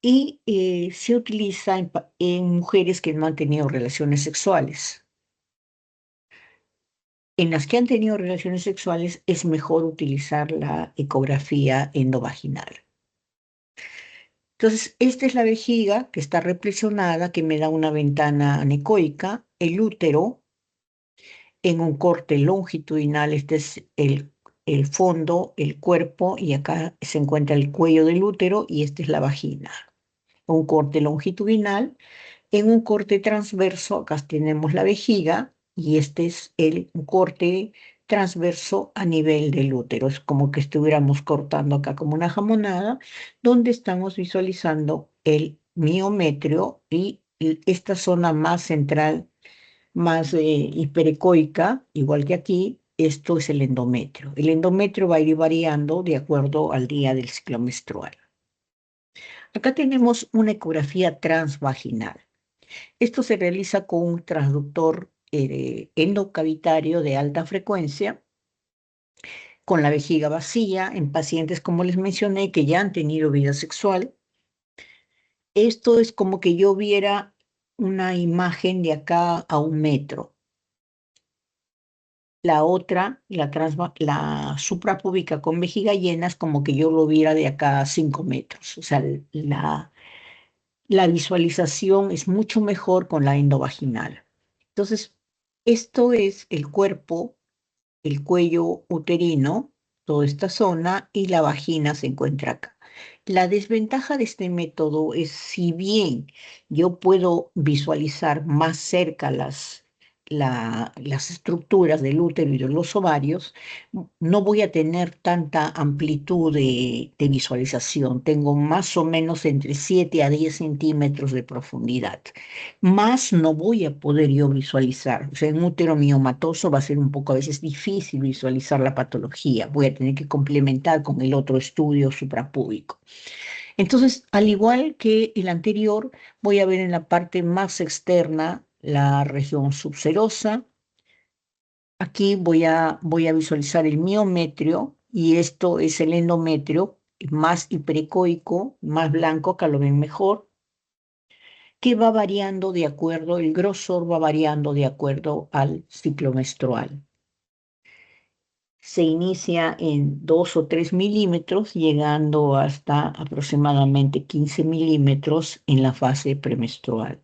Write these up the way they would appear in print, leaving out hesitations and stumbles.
y se utiliza en mujeres que no han tenido relaciones sexuales. En las que han tenido relaciones sexuales es mejor utilizar la ecografía endovaginal. Entonces, esta es la vejiga que está represionada, que me da una ventana anecoica, el útero en un corte longitudinal, este es el fondo, el cuerpo, y acá se encuentra el cuello del útero, y esta es la vagina. Un corte longitudinal. En un corte transverso, acá tenemos la vejiga, y este es un corte transverso a nivel del útero. Es como que estuviéramos cortando acá como una jamonada, donde estamos visualizando el miometrio y esta zona más central, más hiperecoica, igual que aquí. Esto es el endometrio. El endometrio va a ir variando de acuerdo al día del ciclo menstrual. Acá tenemos una ecografía transvaginal. Esto se realiza con un transductor endocavitario de alta frecuencia, con la vejiga vacía, en pacientes, como les mencioné, que ya han tenido vida sexual. Esto es como que yo viera una imagen de acá a 1 metro. La otra, la suprapúbica con vejiga llena, es como que yo lo viera de acá a 5 metros. O sea, la visualización es mucho mejor con la endovaginal. Entonces, esto es el cuerpo, el cuello uterino, toda esta zona, y la vagina se encuentra acá. La desventaja de este método es, si bien yo puedo visualizar más cerca las estructuras del útero y de los ovarios, no voy a tener tanta amplitud de visualización. Tengo más o menos entre 7 a 10 centímetros de profundidad. Más no voy a poder yo visualizar. O sea, en útero miomatoso va a ser un poco a veces difícil visualizar la patología. Voy a tener que complementar con el otro estudio suprapúbico. Entonces, al igual que el anterior, voy a ver en la parte más externa la región subserosa. Aquí voy a visualizar el miometrio, y esto es el endometrio más hiperecoico, más blanco, acá lo ven mejor, que va variando de acuerdo, el grosor va variando de acuerdo al ciclo menstrual. Se inicia en 2 o 3 milímetros, llegando hasta aproximadamente 15 milímetros en la fase premenstrual.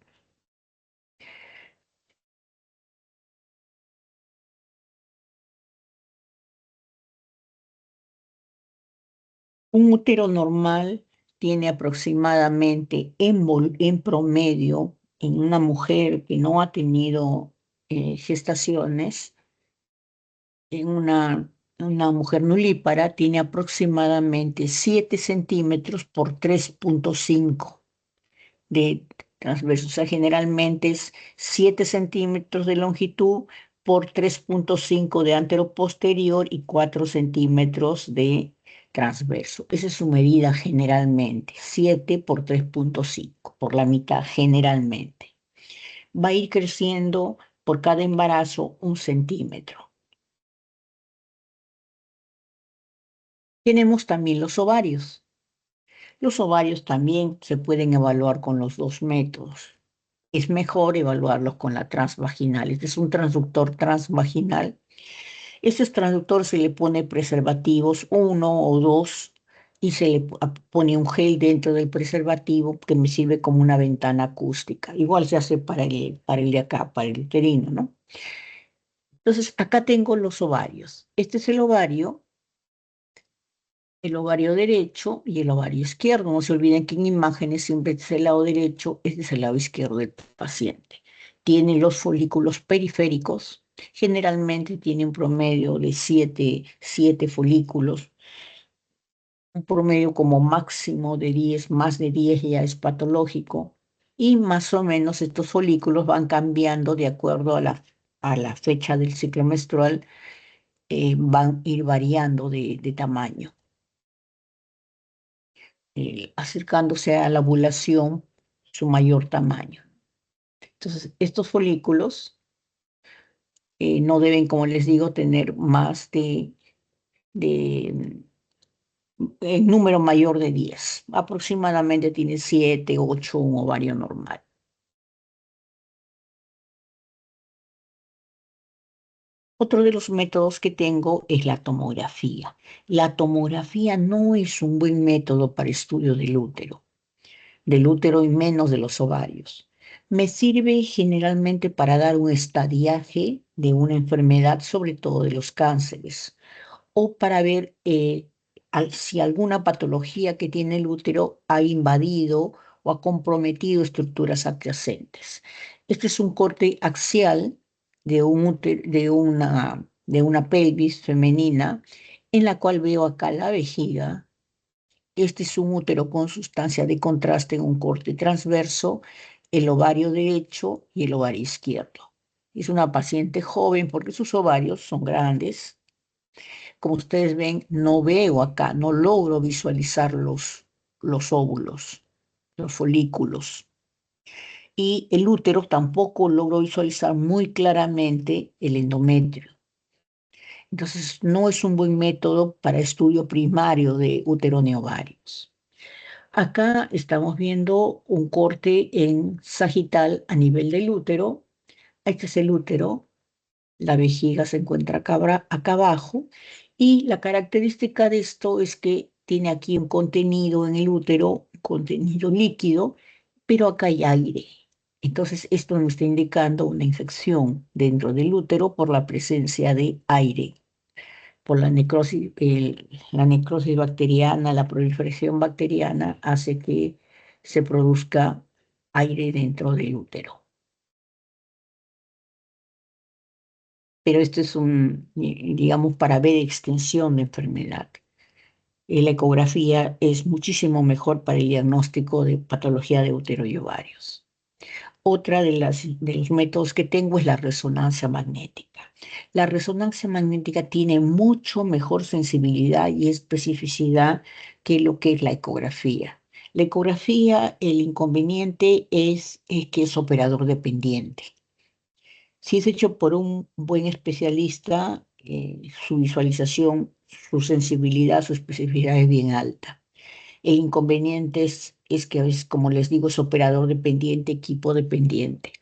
Un útero normal tiene aproximadamente en promedio, en una mujer que no ha tenido gestaciones, en una mujer nulípara, tiene aproximadamente 7 centímetros por 3,5 de transverso. O sea, generalmente es 7 centímetros de longitud por 3,5 de anteroposterior y 4 centímetros de transverso. Esa es su medida generalmente, 7 por 3,5, por la mitad generalmente. Va a ir creciendo por cada embarazo 1 centímetro. Tenemos también los ovarios. Los ovarios también se pueden evaluar con los dos métodos. Es mejor evaluarlos con la transvaginal. Este es un transductor transvaginal. Este transductor se le pone preservativos, 1 o 2, y se le pone un gel dentro del preservativo que me sirve como una ventana acústica. Igual se hace para el de acá, para el uterino, ¿no? Entonces, acá tengo los ovarios. Este es el ovario derecho y el ovario izquierdo. No se olviden que en imágenes siempre es el lado derecho, este es el lado izquierdo del paciente. Tiene los folículos periféricos, generalmente tiene un promedio de 7 folículos, un promedio como máximo de 10, más de 10 ya es patológico, y más o menos estos folículos van cambiando de acuerdo a la fecha del ciclo menstrual, van a ir variando de tamaño. Acercándose a la ovulación, su mayor tamaño. Entonces, estos folículos no deben, como les digo, tener de en número mayor de 10. Aproximadamente tiene 7, 8, un ovario normal. Otro de los métodos que tengo es la tomografía. La tomografía no es un buen método para estudio del útero y menos de los ovarios. Me sirve generalmente para dar un estadiaje de una enfermedad, sobre todo de los cánceres, o para ver si alguna patología que tiene el útero ha invadido o ha comprometido estructuras adyacentes. Este es un corte axial de una pelvis femenina en la cual veo acá la vejiga. Este es un útero con sustancia de contraste en un corte transverso, el ovario derecho y el ovario izquierdo. Es una paciente joven porque sus ovarios son grandes. Como ustedes ven, no veo acá, no logro visualizar los óvulos, los folículos. Y el útero tampoco logro visualizar muy claramente el endometrio. Entonces, no es un buen método para estudio primario de uteroneovarios. Acá estamos viendo un corte en sagital a nivel del útero. Este es el útero, la vejiga se encuentra acá abajo y la característica de esto es que tiene aquí un contenido en el útero, contenido líquido, pero acá hay aire. Entonces, esto nos está indicando una infección dentro del útero por la presencia de aire, por la necrosis bacteriana, la proliferación bacteriana hace que se produzca aire dentro del útero. Pero esto es digamos, para ver extensión de enfermedad. La ecografía es muchísimo mejor para el diagnóstico de patología de útero y ovarios. Otra de los métodos que tengo es la resonancia magnética. La resonancia magnética tiene mucho mejor sensibilidad y especificidad que lo que es la ecografía. La ecografía, el inconveniente es que es operador dependiente. Si es hecho por un buen especialista, su visualización, su sensibilidad, su especificidad es bien alta. El inconveniente es que a veces, como les digo, es operador dependiente, equipo dependiente.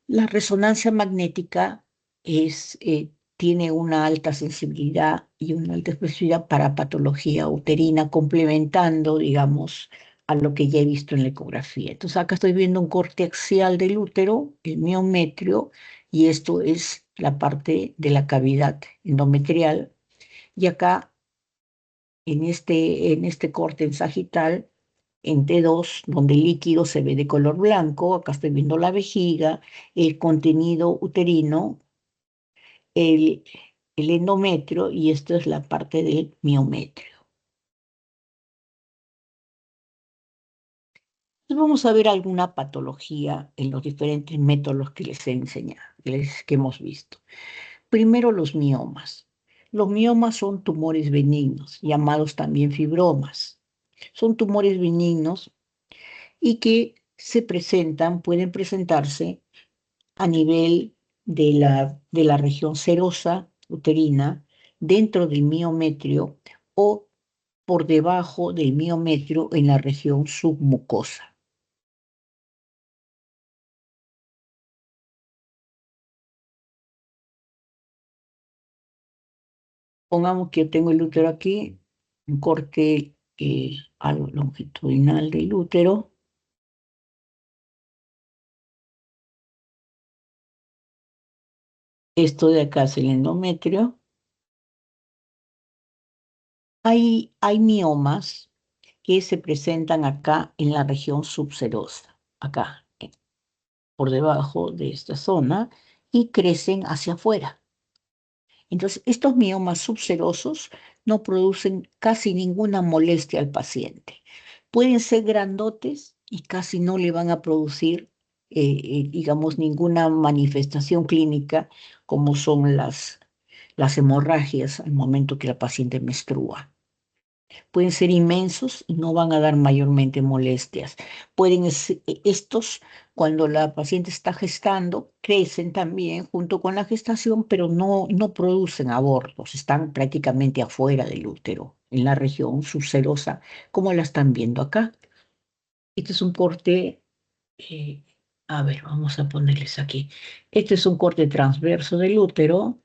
La resonancia magnética tiene una alta sensibilidad y una alta especificidad para patología uterina, complementando, digamos, a lo que ya he visto en la ecografía. Entonces, acá estoy viendo un corte axial del útero, el miometrio, y esto es la parte de la cavidad endometrial. Y acá, en este corte en sagital, en T2, donde el líquido se ve de color blanco, acá estoy viendo la vejiga, el contenido uterino, el, el endometrio y esto es la parte del miometrio. Entonces vamos a ver alguna patología en los diferentes métodos que les he enseñado, que hemos visto. Primero, los miomas. Los miomas son tumores benignos, llamados también fibromas. Son tumores benignos y que pueden presentarse a nivel de la región serosa uterina, dentro del miometrio o por debajo del miometrio en la región submucosa. Pongamos que yo tengo el útero aquí, un corte algo longitudinal del útero. Esto de acá es el endometrio. Hay miomas que se presentan acá en la región subserosa, acá, por debajo de esta zona, y crecen hacia afuera. Entonces, estos miomas subserosos no producen casi ninguna molestia al paciente. Pueden ser grandotes y casi no le van a producir, digamos, ninguna manifestación clínica como son las hemorragias al momento que la paciente menstrua. Pueden ser inmensos y no van a dar mayormente molestias. Estos, cuando la paciente está gestando, crecen también junto con la gestación, pero no producen abortos, están prácticamente afuera del útero, en la región subserosa, como la están viendo acá. Este es un corte, eh, a ver, vamos a ponerles aquí. Este es un corte transverso del útero,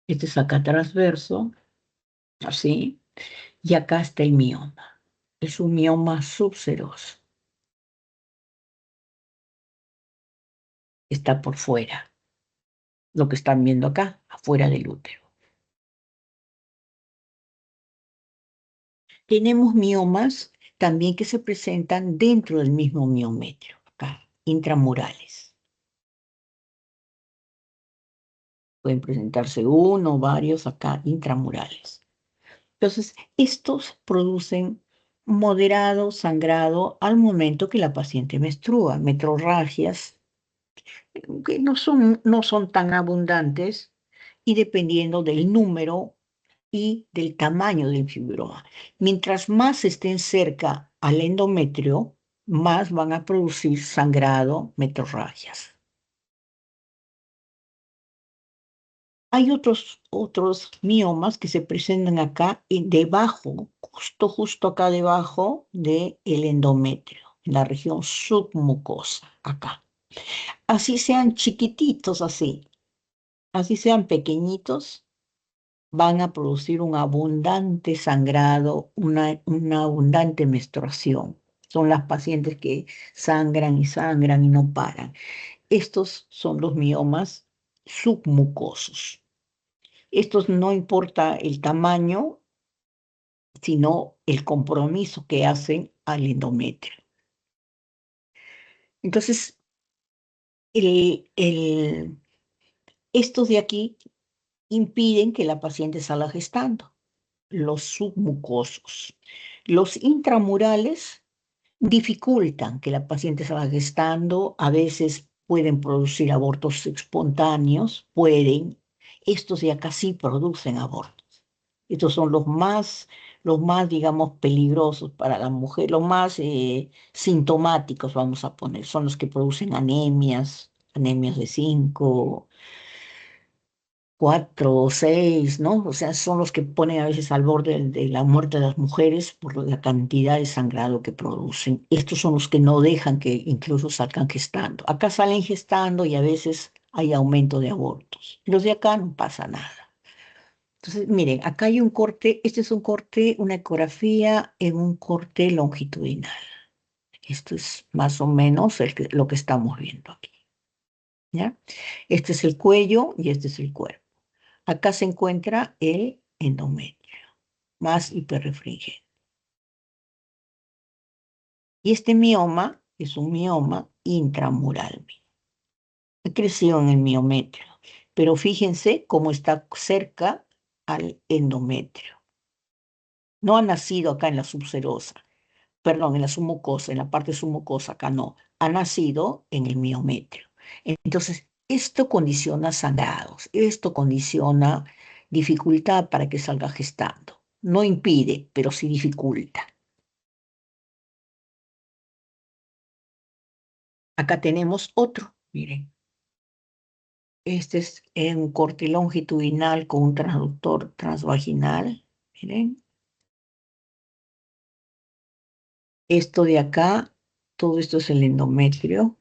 este es acá transverso, así, y acá está el mioma. Es un mioma subseroso. Está por fuera, lo que están viendo acá, afuera del útero. Tenemos miomas también que se presentan dentro del mismo miometrio, acá, intramurales. Pueden presentarse uno o varios acá, intramurales. Entonces, estos producen moderado sangrado al momento que la paciente menstrua, metrorragias, que no son tan abundantes y dependiendo del número y del tamaño del fibroma. Mientras más estén cerca al endometrio, más van a producir sangrado, metrorragias. Hay otros miomas que se presentan acá debajo, justo acá debajo del endometrio, en la región submucosa, acá. Así sean chiquititos, así sean pequeñitos, van a producir un abundante sangrado, una abundante menstruación. Son las pacientes que sangran y no paran. Estos son los miomas submucosos. Estos no importa el tamaño, sino el compromiso que hacen al endometrio. Entonces, estos de aquí impiden que la paciente salga gestando, los submucosos. Los intramurales dificultan que la paciente salga gestando, a veces pueden producir abortos espontáneos, estos de acá sí producen abortos. Estos son los más, digamos, peligrosos para la mujer, los más sintomáticos, vamos a poner, son los que producen anemias de 5, 4 o 6, ¿no? O sea, son los que ponen a veces al borde de la muerte de las mujeres por la cantidad de sangrado que producen. Estos son los que no dejan que incluso salgan gestando. Acá salen gestando y a veces hay aumento de abortos. Los de acá no pasa nada. Entonces, miren, acá hay un corte, este es un corte, una ecografía en un corte longitudinal. Esto es más o menos lo que estamos viendo aquí, ¿ya? Este es el cuello y este es el cuerpo. Acá se encuentra el endometrio, más hiperrefringente. Y este mioma es un mioma intramural. Ha crecido en el miometrio, pero fíjense cómo está cerca al endometrio. No ha nacido acá en la subserosa, perdón, en la submucosa, en la parte submucosa, acá no. Ha nacido en el miometrio. Entonces, esto condiciona sangrados, esto condiciona dificultad para que salga gestando. No impide, pero sí dificulta. Acá tenemos otro, miren. Este es un corte longitudinal con un transductor transvaginal. Miren. Esto de acá, todo esto es el endometrio.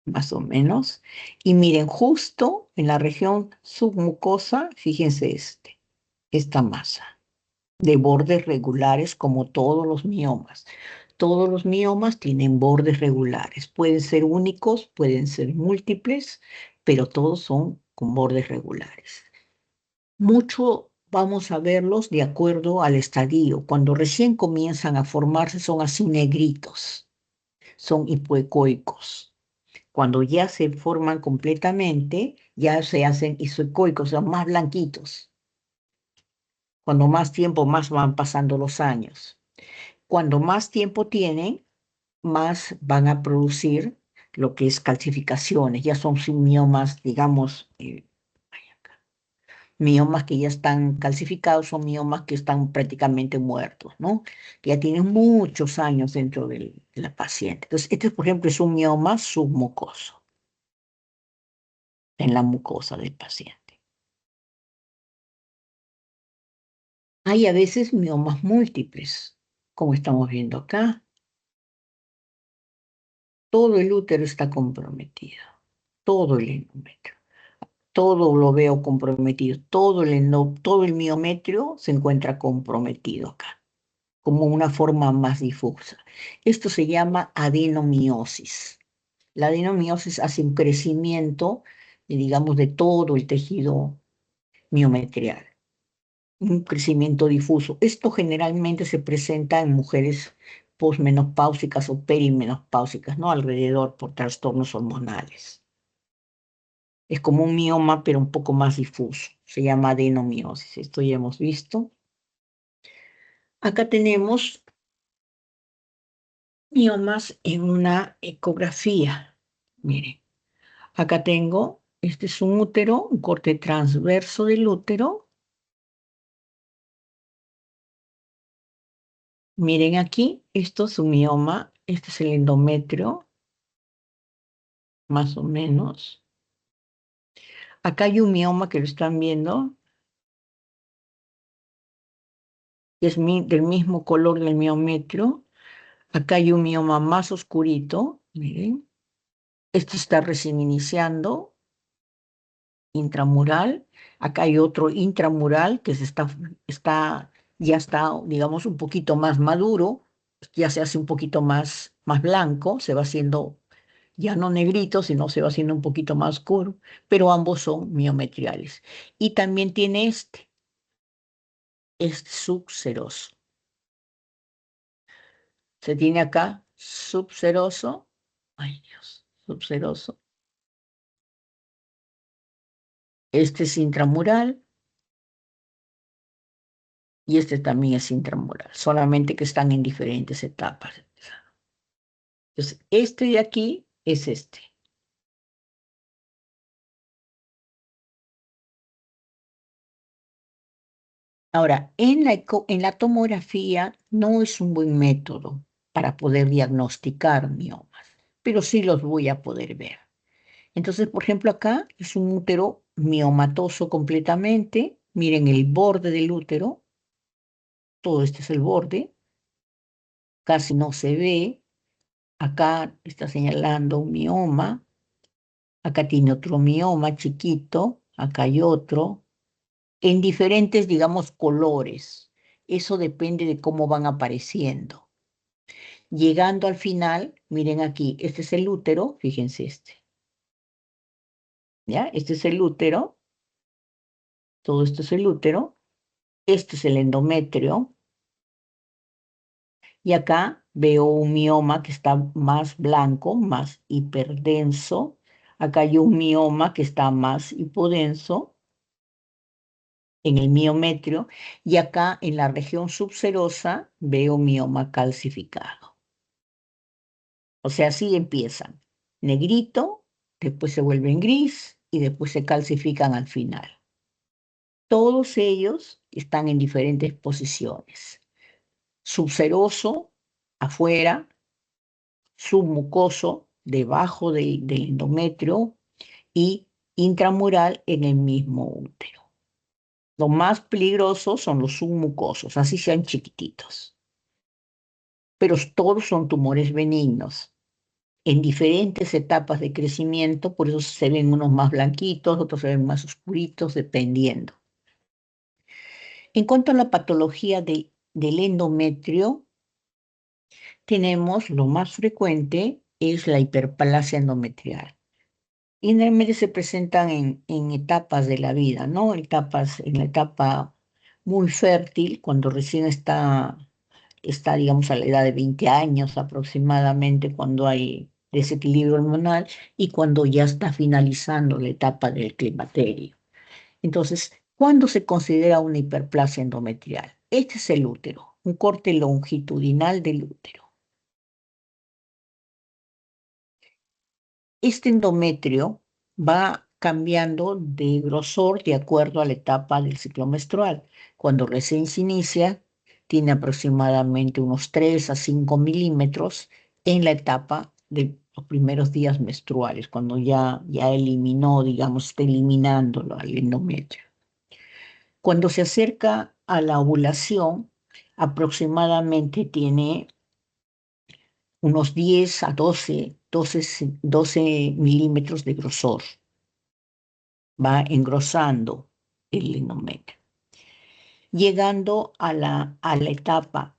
Más o menos. Y miren, justo en la región submucosa, fíjense esta masa de bordes regulares como todos los miomas. Todos los miomas tienen bordes regulares. Pueden ser únicos, pueden ser múltiples, pero todos son con bordes regulares. Mucho vamos a verlos de acuerdo al estadio. Cuando recién comienzan a formarse son así negritos, son hipoecoicos. Cuando ya se forman completamente, ya se hacen isoecoicos, son más blanquitos. Cuando más tiempo, más van pasando los años. Cuando más tiempo tienen, más van a producir lo que es calcificaciones, ya son miomas, digamos, miomas que ya están calcificados, son miomas que están prácticamente muertos, ¿no? Que ya tienen muchos años dentro de la paciente. Entonces, este, por ejemplo, es un mioma submucoso en la mucosa del paciente. Hay a veces miomas múltiples, como estamos viendo acá. Todo el útero está comprometido, todo el endometrio, todo lo veo comprometido, todo el miometrio se encuentra comprometido acá, como una forma más difusa. Esto se llama adenomiosis. La adenomiosis hace un crecimiento, digamos, de todo el tejido miometrial, un crecimiento difuso. Esto generalmente se presenta en mujeres posmenopáusicas o perimenopáusicas, ¿no? Alrededor por trastornos hormonales. Es como un mioma, pero un poco más difuso. Se llama adenomiosis. Esto ya hemos visto. Acá tenemos miomas en una ecografía. Miren, acá tengo, este es un útero, un corte transverso del útero. Miren aquí, esto es un mioma, este es el endometrio, más o menos. Acá hay un mioma que lo están viendo, que es del mismo color del miometrio. Acá hay un mioma más oscurito, miren. Este está recién iniciando, intramural. Acá hay otro intramural que ya está, digamos, un poquito más maduro, ya se hace un poquito más blanco, se va haciendo ya no negrito, sino se va haciendo un poquito más oscuro, pero ambos son miometriales. Y también tiene este subseroso. Se tiene acá subseroso, ay Dios, subseroso. Este es intramural y este también es intramural, solamente que están en diferentes etapas. Entonces, este de aquí es este. Ahora, en la tomografía no es un buen método para poder diagnosticar miomas, pero sí los voy a poder ver. Entonces, por ejemplo, acá es un útero miomatoso completamente. Miren el borde del útero, todo este es el borde, casi no se ve. Acá está señalando un mioma, acá tiene otro mioma chiquito, acá hay otro, en diferentes, digamos, colores. Eso depende de cómo van apareciendo. Llegando al final, miren aquí, este es el útero, fíjense este, ¿ya? Este es el útero, todo esto es el útero, este es el endometrio, y acá veo un mioma que está más blanco, más hiperdenso. Acá hay un mioma que está más hipodenso en el miometrio, y acá en la región subserosa veo mioma calcificado. O sea, así empiezan. Negrito, después se vuelven gris y después se calcifican al final. Todos ellos están en diferentes posiciones. Subseroso, afuera, submucoso, debajo del endometrio, y intramural en el mismo útero. Los más peligrosos son los submucosos, así sean chiquititos. Pero todos son tumores benignos en diferentes etapas de crecimiento, por eso se ven unos más blanquitos, otros se ven más oscuritos, dependiendo. En cuanto a la patología del endometrio, tenemos lo más frecuente es la hiperplasia endometrial. Y generalmente se presentan en etapas de la vida, ¿no? En la etapa muy fértil, cuando recién está, digamos, a la edad de 20 años aproximadamente, cuando hay desequilibrio hormonal y cuando ya está finalizando la etapa del climaterio. Entonces, ¿cuándo se considera una hiperplasia endometrial? Este es el útero, un corte longitudinal del útero. Este endometrio va cambiando de grosor de acuerdo a la etapa del ciclo menstrual. Cuando recién se inicia, tiene aproximadamente unos 3 a 5 milímetros en la etapa de los primeros días menstruales, cuando ya eliminó, digamos, está eliminándolo al endometrio. Cuando se acerca a la ovulación, aproximadamente tiene unos 10 a 12 milímetros de grosor. Va engrosando el endometrio. Llegando a la etapa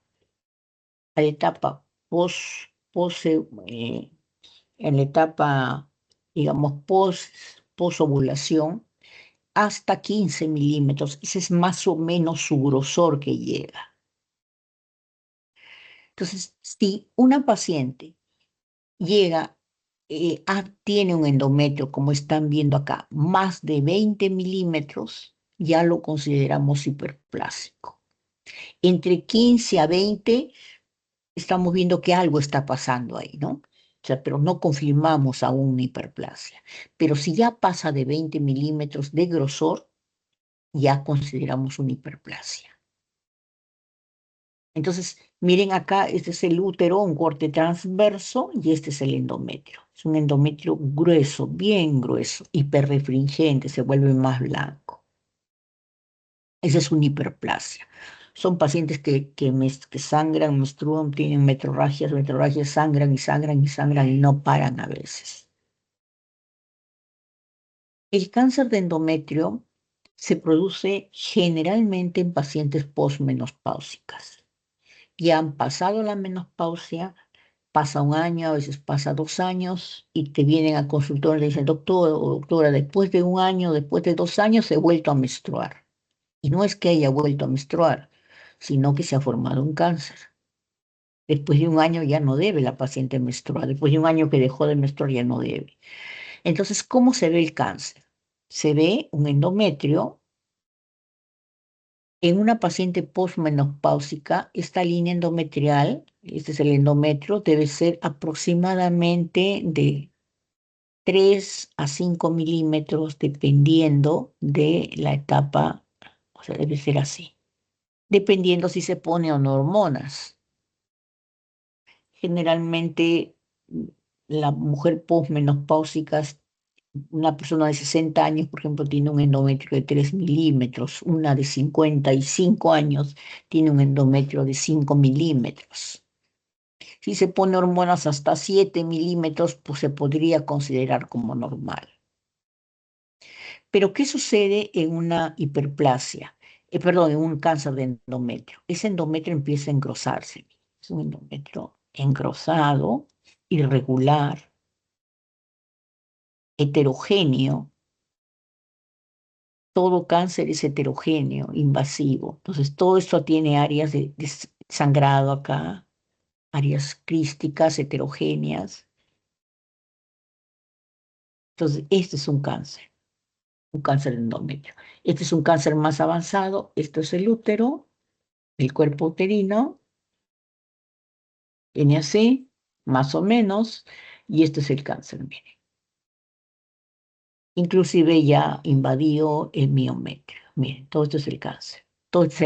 pos, pos, en la etapa, digamos, posovulación, hasta 15 milímetros. Ese es más o menos su grosor que llega. Entonces, si una paciente llega, tiene un endometrio, como están viendo acá, más de 20 milímetros, ya lo consideramos hiperplásico. Entre 15 a 20 estamos viendo que algo está pasando ahí, ¿no? O sea, pero no confirmamos aún una hiperplasia. Pero si ya pasa de 20 milímetros de grosor, ya consideramos una hiperplasia. Entonces, miren acá, este es el útero, un corte transverso, y este es el endometrio. Es un endometrio grueso, bien grueso, hiperrefringente, se vuelve más blanco. Esa es una hiperplasia. Son pacientes que sangran, menstruan, tienen metrorragias, sangran y sangran y sangran y no paran a veces. El cáncer de endometrio se produce generalmente en pacientes posmenopáusicas. Ya han pasado la menopausia, pasa un año, a veces pasa 2 años, y te vienen al consultorio y le dicen, doctor o doctora, después de un año, después de 2 años, he vuelto a menstruar. Y no es que haya vuelto a menstruar, sino que se ha formado un cáncer. Después de un año ya no debe la paciente menstruar. Después de un año que dejó de menstruar ya no debe. Entonces, ¿cómo se ve el cáncer? Se ve un endometrio en una paciente posmenopáusica. Esta línea endometrial, este es el endometrio, debe ser aproximadamente de 3 a 5 milímetros dependiendo de la etapa, o sea, debe ser así, dependiendo si se pone o no hormonas. Generalmente, la mujer posmenopáusica, una persona de 60 años, por ejemplo, tiene un endometrio de 3 milímetros, una de 55 años tiene un endometrio de 5 milímetros. Si se pone hormonas hasta 7 milímetros, pues se podría considerar como normal. Pero, ¿qué sucede en una hiperplasia? Perdón, en un cáncer de endometrio. Ese endometrio empieza a engrosarse. Es un endometrio engrosado, irregular, heterogéneo. Todo cáncer es heterogéneo, invasivo. Entonces, todo esto tiene áreas de sangrado acá, áreas crísticas, heterogéneas. Entonces, este es un cáncer de endometrio. Este es un cáncer más avanzado. Esto es el útero, el cuerpo uterino, viene así, más o menos, y este es el cáncer, miren. Inclusive ya invadió el miometrio. Miren, todo esto es el cáncer. Todo es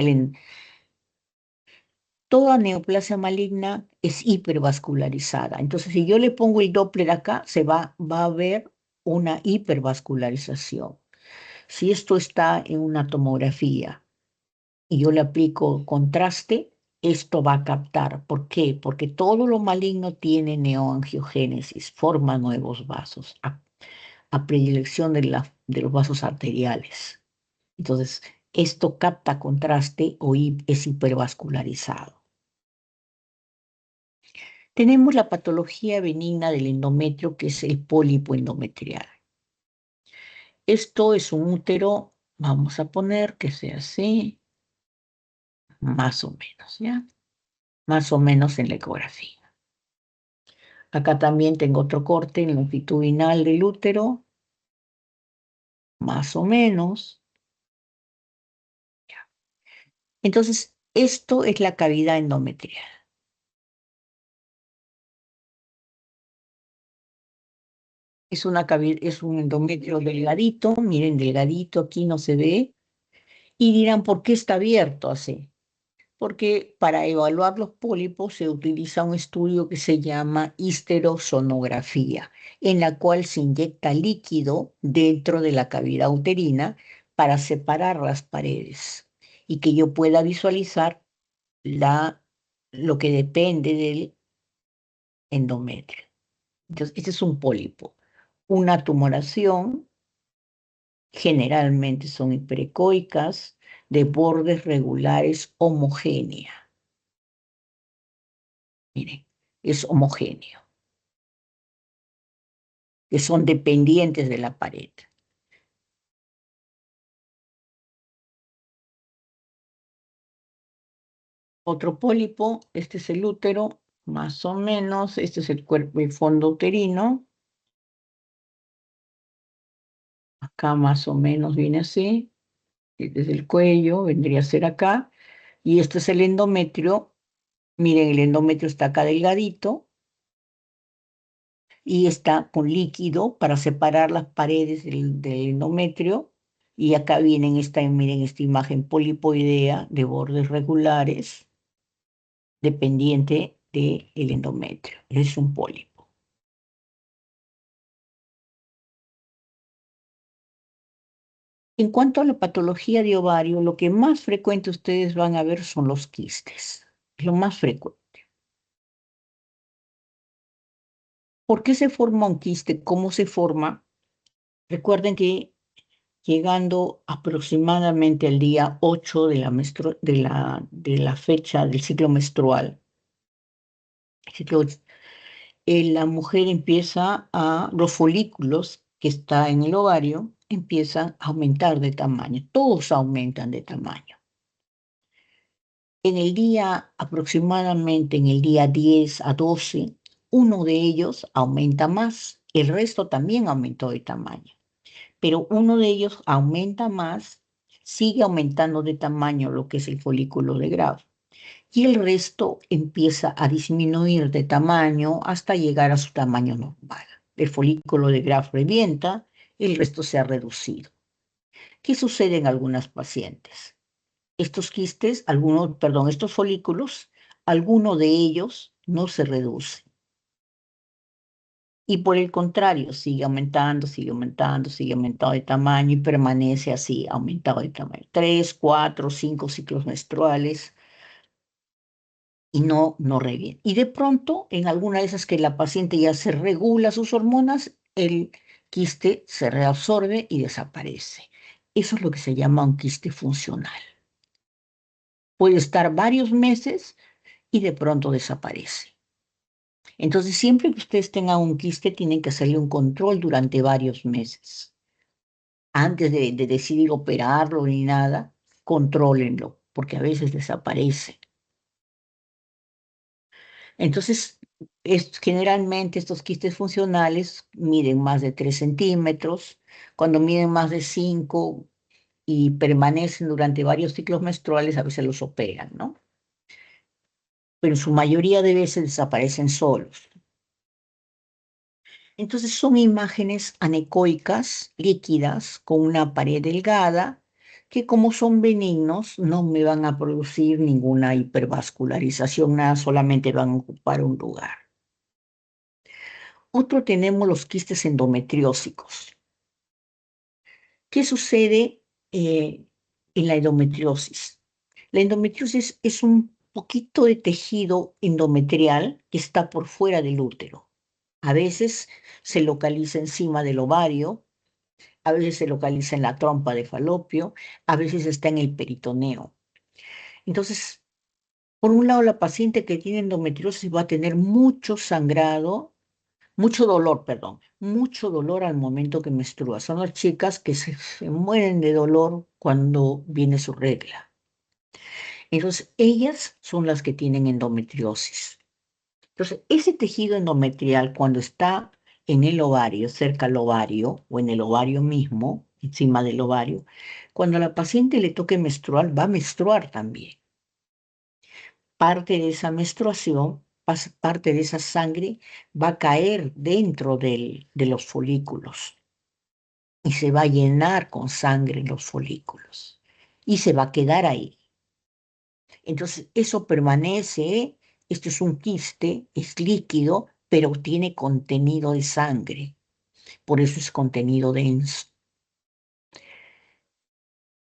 Toda neoplasia maligna es hipervascularizada. Entonces, si yo le pongo el Doppler acá, va a ver una hipervascularización. Si esto está en una tomografía y yo le aplico contraste, esto va a captar. ¿Por qué? Porque todo lo maligno tiene neoangiogénesis, forma nuevos vasos, a predilección de los vasos arteriales. Entonces, esto capta contraste o es hipervascularizado. Tenemos la patología benigna del endometrio, que es el pólipo endometrial. Esto es un útero, vamos a poner que sea así, más o menos, ¿ya? Más o menos en la ecografía. Acá también tengo otro corte longitudinal del útero, más o menos. ¿Ya? Entonces, esto es la cavidad endometrial. Es un endometrio delgadito, miren, delgadito, aquí no se ve, y dirán, ¿por qué está abierto así? Porque para evaluar los pólipos se utiliza un estudio que se llama histerosonografía, en la cual se inyecta líquido dentro de la cavidad uterina para separar las paredes y que yo pueda visualizar la, lo que depende del endometrio. Entonces, este es un pólipo. Una tumoración, generalmente son hiperecoicas, de bordes regulares homogénea. Miren, es homogéneo, que son dependientes de la pared. Otro pólipo, este es el útero, más o menos, este es el cuerpo y fondo uterino, acá más o menos viene así, desde el cuello, vendría a ser acá, y este es el endometrio, miren, el endometrio está acá delgadito, y está con líquido para separar las paredes del endometrio, y acá vienen miren esta imagen polipoidea de bordes regulares, dependiente del endometrio. Es un pólipo. En cuanto a la patología de ovario, lo que más frecuente ustedes van a ver son los quistes. Es lo más frecuente. ¿Por qué se forma un quiste? ¿Cómo se forma? Recuerden que llegando aproximadamente al día 8 de la fecha del ciclo menstrual, ciclo ocho, la mujer los folículos que está en el ovario empiezan a aumentar de tamaño, todos aumentan de tamaño. En el día, aproximadamente en el día 10 a 12, uno de ellos aumenta más, el resto también aumentó de tamaño, pero uno de ellos aumenta más, sigue aumentando de tamaño lo que es el folículo de Graf, y el resto empieza a disminuir de tamaño hasta llegar a su tamaño normal. El folículo de Graf revienta, el resto se ha reducido. ¿Qué sucede en algunas pacientes? Estos quistes, estos folículos, alguno de ellos no se reduce. Y por el contrario, sigue aumentando, sigue aumentando, sigue aumentando de tamaño y permanece así, aumentado de tamaño. 3, 4, 5 ciclos menstruales y no reviene. Y de pronto, en alguna de esas que la paciente ya se regula sus hormonas, el quiste se reabsorbe y desaparece. Eso es lo que se llama un quiste funcional. Puede estar varios meses y de pronto desaparece. Entonces, siempre que ustedes tengan un quiste, tienen que hacerle un control durante varios meses. Antes de decidir operarlo ni nada, contrólenlo, porque a veces desaparece. Entonces, generalmente estos quistes funcionales miden más de 3 centímetros. Cuando miden más de 5 y permanecen durante varios ciclos menstruales, a veces los operan, ¿no? Pero en su mayoría de veces desaparecen solos. Entonces son imágenes anecoicas, líquidas, con una pared delgada, que como son benignos no me van a producir ninguna hipervascularización, nada, solamente van a ocupar un lugar. Otro tenemos los quistes endometriósicos. ¿Qué sucede en la endometriosis? La endometriosis es un poquito de tejido endometrial que está por fuera del útero. A veces se localiza encima del ovario, a veces se localiza en la trompa de falopio, a veces está en el peritoneo. Entonces, por un lado, la paciente que tiene endometriosis va a tener mucho sangrado, mucho dolor, perdón, mucho dolor al momento que menstrua. Son las chicas que se mueren de dolor cuando viene su regla. Entonces, ellas son las que tienen endometriosis. Entonces, ese tejido endometrial, cuando está en el ovario, cerca al ovario, o en el ovario mismo, encima del ovario, cuando a la paciente le toque menstruar, va a menstruar también. Parte de esa menstruación parte de esa sangre va a caer dentro de los folículos y se va a llenar con sangre en los folículos y se va a quedar ahí. Entonces, eso permanece, esto es un quiste, es líquido, pero tiene contenido de sangre, por eso es contenido denso.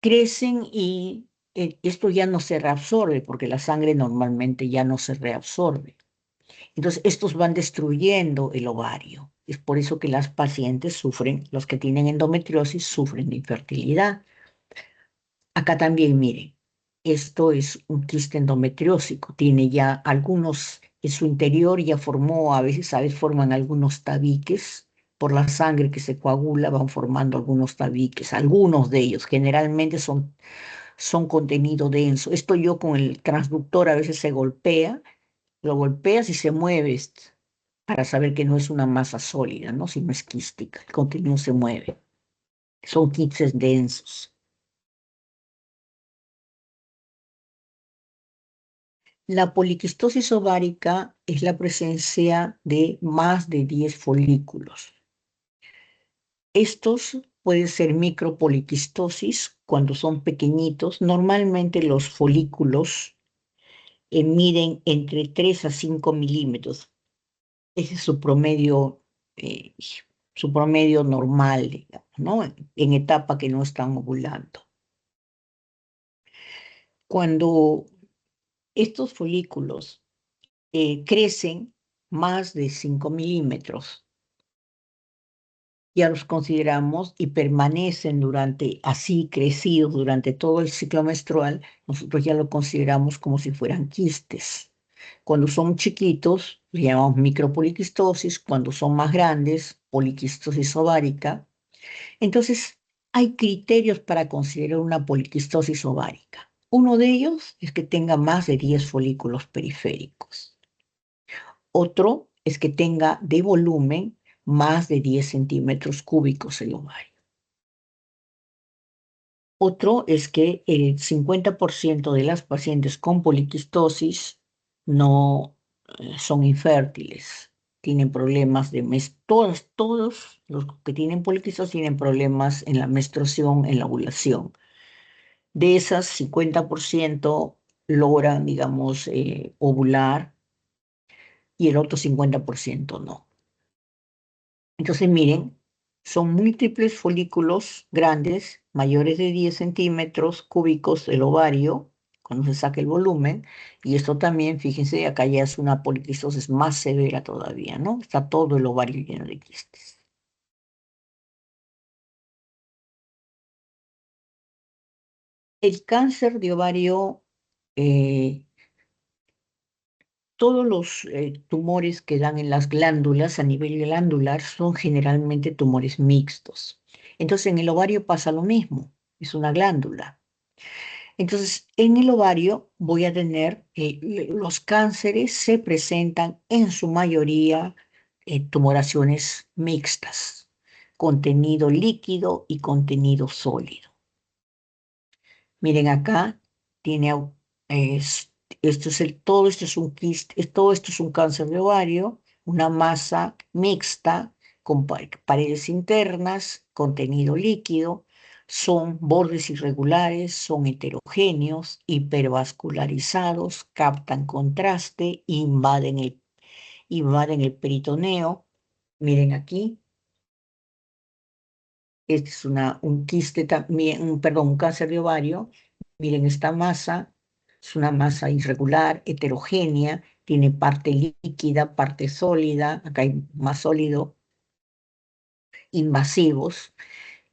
Crecen y esto ya no se reabsorbe, porque la sangre normalmente ya no se reabsorbe. Entonces, estos van destruyendo el ovario. Es por eso que las pacientes sufren, los que tienen endometriosis, sufren de infertilidad. Acá también, miren, esto es un quiste endometriósico, tiene ya algunos, en su interior ya formó, a veces forman algunos tabiques, por la sangre que se coagula van formando algunos tabiques, algunos de ellos, generalmente son contenido denso. Esto yo con el transductor a veces se golpea, lo golpeas y se mueve para saber que no es una masa sólida, ¿no? Sino es quística, el contenido se mueve, son quistes densos. La poliquistosis ovárica es la presencia de más de 10 folículos. Estos pueden ser micropoliquistosis cuando son pequeñitos. Normalmente los folículos miden entre 3 a 5 milímetros. Ese es eh, su promedio normal, digamos, ¿no? En etapa que no están ovulando. Cuando estos folículos crecen más de 5 milímetros, ya los consideramos y permanecen así crecidos durante todo el ciclo menstrual, nosotros ya lo consideramos como si fueran quistes. Cuando son chiquitos, le llamamos micropoliquistosis; cuando son más grandes, poliquistosis ovárica. Entonces, hay criterios para considerar una poliquistosis ovárica. Uno de ellos es que tenga más de 10 folículos periféricos. Otro es que tenga de volumen más de 10 centímetros cúbicos el ovario. Otro es que el 50% de las pacientes con poliquistosis no son infértiles, tienen problemas todos los que tienen poliquistosis tienen problemas en la menstruación, en la ovulación. De esas, 50% logran, digamos, ovular y el otro 50% no. Entonces, miren, son múltiples folículos grandes, mayores de 10 centímetros cúbicos el ovario, cuando se saca el volumen, y esto también, fíjense, acá ya es una poliquistosis más severa todavía, ¿no? Está todo el ovario lleno de quistes. El cáncer de ovario, eh, todos los tumores que dan en las glándulas a nivel glandular son generalmente tumores mixtos. Entonces, en el ovario pasa lo mismo, es una glándula. Entonces, en el ovario voy a tener, los cánceres se presentan en su mayoría tumoraciones mixtas, contenido líquido y contenido sólido. Miren acá, tiene, es, esto es todo esto es un quiste, todo esto es un cáncer de ovario, una masa mixta con paredes internas, contenido líquido, son bordes irregulares, son heterogéneos, hipervascularizados, captan contraste, invaden el peritoneo. Miren aquí, este es un quiste también, perdón, un cáncer de ovario. Miren esta masa, es una masa irregular, heterogénea, tiene parte líquida, parte sólida, acá hay más sólido, invasivos,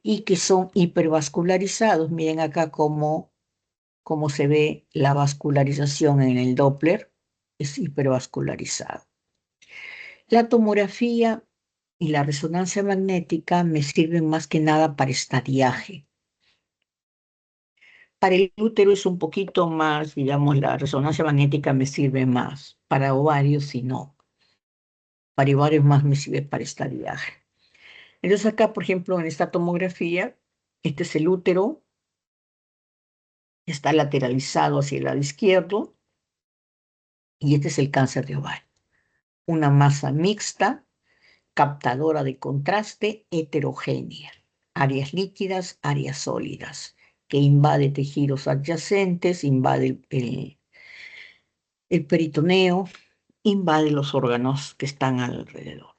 y que son hipervascularizados. Miren acá cómo se ve la vascularización en el Doppler, es hipervascularizado. La tomografía y la resonancia magnética me sirven más que nada para estadiaje. Para el útero es un poquito más, digamos, la resonancia magnética me sirve más. Para ovarios, si no. Para ovarios más me sirve para estadiaje. Entonces acá, por ejemplo, en esta tomografía, este es el útero, está lateralizado hacia el lado izquierdo, y este es el cáncer de ovario. una masa mixta, captadora de contraste, heterogénea, áreas líquidas, áreas sólidas, que invade tejidos adyacentes, invade el peritoneo, invade los órganos que están alrededor.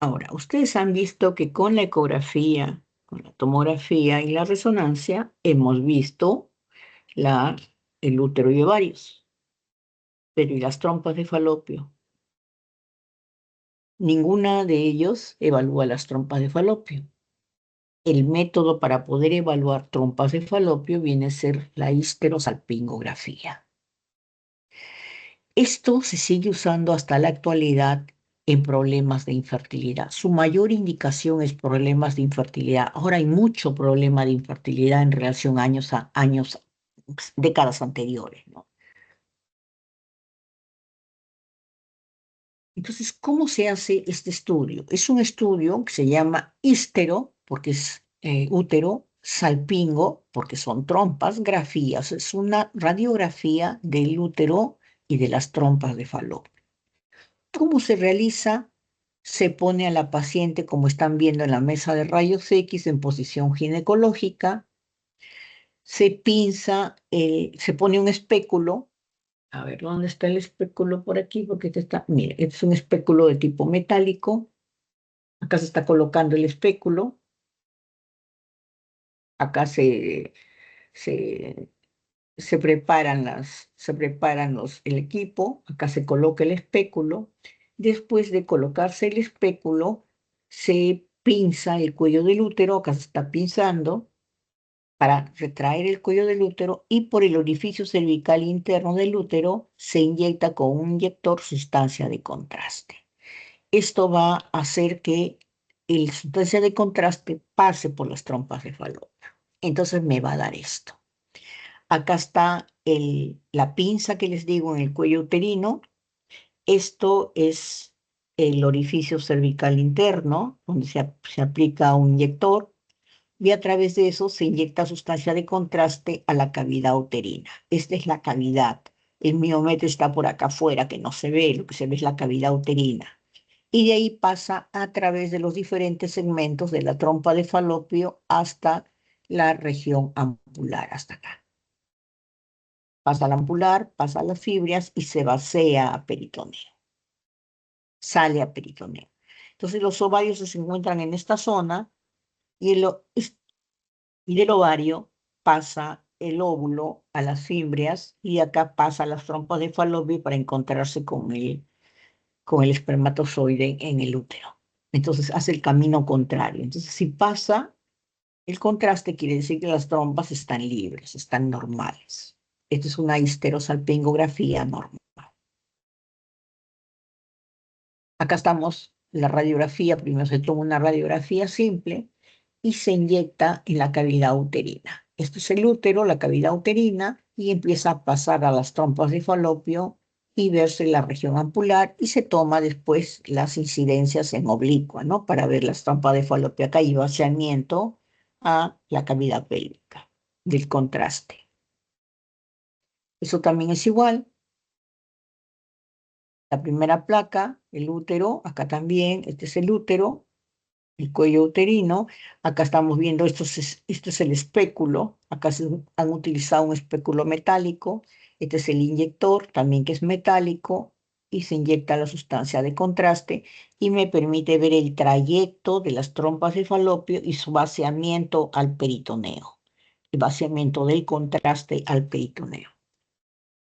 Ahora, ustedes han visto que con la ecografía, con la tomografía y la resonancia hemos visto el útero y ovarios, pero ¿y las trompas de falopio? Ninguna de ellos evalúa las trompas de falopio. El método para poder evaluar trompas de falopio viene a ser la histerosalpingografía. Esto se sigue usando hasta la actualidad en problemas de infertilidad. Su mayor indicación es problemas de infertilidad. Ahora hay mucho problema de infertilidad en relación a años, décadas anteriores, ¿no? Entonces, ¿cómo se hace este estudio? Es un estudio que se llama histero, porque es útero, salpingo, porque son trompas, grafías. Es una radiografía del útero y de las trompas de falopio. ¿Cómo se realiza? Se pone a la paciente, como están viendo en la mesa de rayos X, en posición ginecológica, se pinza, se pone un espéculo. A ver, ¿dónde está el espéculo por aquí? Porque este está, mire, este es un espéculo de tipo metálico. Acá se está colocando el espéculo. Acá se, se preparan el equipo. Acá se coloca el espéculo. Después de colocarse el espéculo, se pinza el cuello del útero. Acá se está pinzando para retraer el cuello del útero y por el orificio cervical interno del útero se inyecta con un inyector sustancia de contraste. Esto va a hacer que la sustancia de contraste pase por las trompas de falopio. Entonces me va a dar esto. Acá está la pinza que les digo en el cuello uterino. Esto es el orificio cervical interno, donde se aplica un inyector y a través de eso se inyecta sustancia de contraste a la cavidad uterina. Esta es la cavidad. El miometrio está por acá afuera, que no se ve, lo que se ve es la cavidad uterina. Y de ahí pasa a través de los diferentes segmentos de la trompa de falopio hasta la región ampular, hasta acá. Pasa al ampular, pasa a las fibrias y se vacía a peritoneo. Sale a peritoneo. Entonces los ovarios se encuentran en esta zona y del ovario pasa el óvulo a las fibrias y acá pasa a las trompas de falopio para encontrarse con el espermatozoide en el útero. Entonces hace el camino contrario. Entonces si pasa el contraste, quiere decir que las trompas están libres, están normales. Esta es una histerosalpingografía normal. Acá estamos, la radiografía, primero se toma una radiografía simple y se inyecta en la cavidad uterina. Esto es el útero, la cavidad uterina, y empieza a pasar a las trompas de falopio y verse la región ampular y se toma después las incidencias en oblicua, ¿no? Para ver las trompas de falopio acá y vaciamiento a la cavidad pélvica del contraste. Eso también es igual. La primera placa, el útero, acá también, este es el útero, el cuello uterino. Acá estamos viendo, esto es el espéculo. Acá se han utilizado un espéculo metálico. Este es el inyector, también que es metálico, y se inyecta la sustancia de contraste y me permite ver el trayecto de las trompas de falopio y su vaciamiento al peritoneo. El vaciamiento del contraste al peritoneo.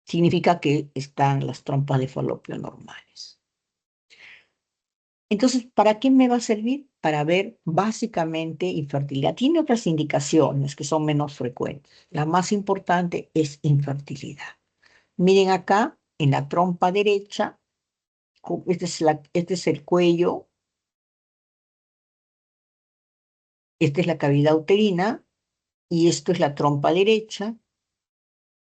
Significa que están las trompas de falopio normales. Entonces, ¿para qué me va a servir? Para ver básicamente infertilidad. Tiene otras indicaciones que son menos frecuentes. La más importante es infertilidad. Miren acá, en la trompa derecha, este es el cuello, esta es la cavidad uterina y esto es la trompa derecha.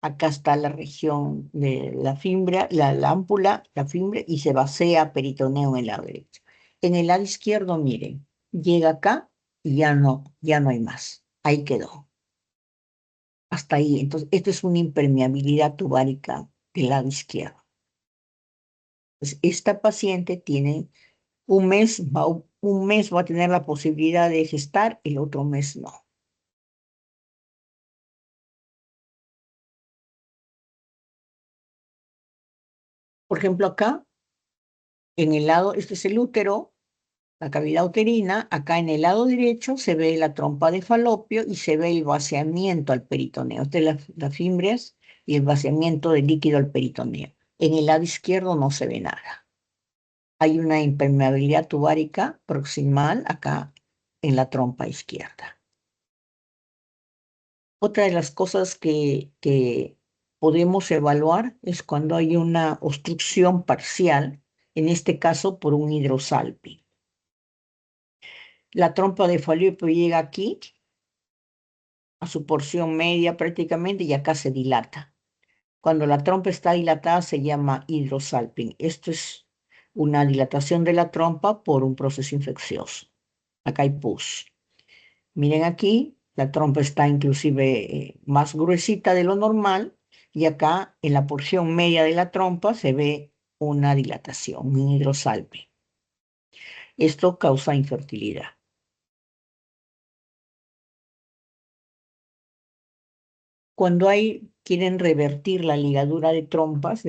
Acá está la región de la fimbra, la ámpula, la fimbra, y se vacía peritoneo en el lado derecho. En el lado izquierdo, miren, llega acá y ya no hay más. Ahí quedó. hasta ahí. Entonces, esto es una impermeabilidad tubárica del lado izquierdo. Entonces, esta paciente tiene un mes va a tener la posibilidad de gestar, el otro mes no. Por ejemplo, acá, en el lado, este es el útero, la cavidad uterina, acá en el lado derecho se ve la trompa de falopio y se ve el vaciamiento al peritoneo. Este es las fimbrias y el vaciamiento de líquido al peritoneo. En el lado izquierdo no se ve nada. Hay una impermeabilidad tubárica proximal acá en la trompa izquierda. Otra de las cosas que podemos evaluar es cuando hay una obstrucción parcial, en este caso por un hidrosalping. La trompa de falopio llega aquí, a su porción media prácticamente, y acá se dilata. Cuando la trompa está dilatada se llama hidrosalping. Esto es una dilatación de la trompa por un proceso infeccioso. Acá hay pus. Miren aquí, la trompa está inclusive más gruesita de lo normal y acá en la porción media de la trompa se ve una dilatación, un hidrosalping. Esto causa infertilidad. Cuando quieren revertir la ligadura de trompas,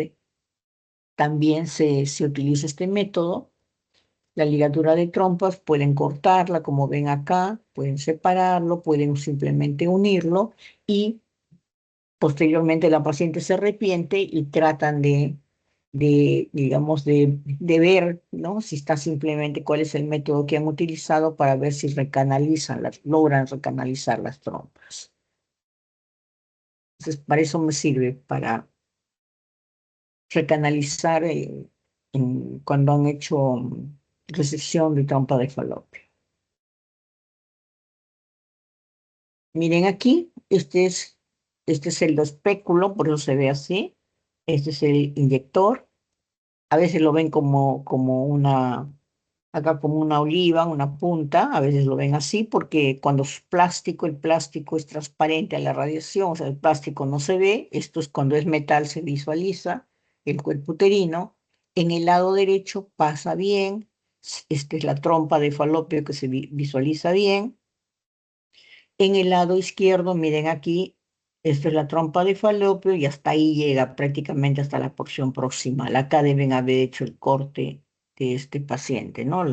también se utiliza este método. La ligadura de trompas pueden cortarla, como ven acá, pueden separarlo, pueden simplemente unirlo y posteriormente la paciente se arrepiente y tratan digamos, de ver, ¿no? Si está simplemente cuál es el método que han utilizado para ver si logran recanalizar las trompas. Entonces, para eso me sirve, para recanalizar cuando han hecho resección de trompa de falopio. Miren aquí, este es el espéculo, por eso se ve así. Este es el inyector. A veces lo ven acá como una oliva, una punta, a veces lo ven así, porque cuando es plástico, el plástico es transparente a la radiación, o sea, el plástico no se ve, esto es cuando es metal, se visualiza el cuerpo uterino. En el lado derecho pasa bien, esta es la trompa de falopio que se visualiza bien. En el lado izquierdo, miren aquí, esta es la trompa de falopio y hasta ahí llega prácticamente hasta la porción proximal. Acá deben haber hecho el corte de este paciente, ¿no?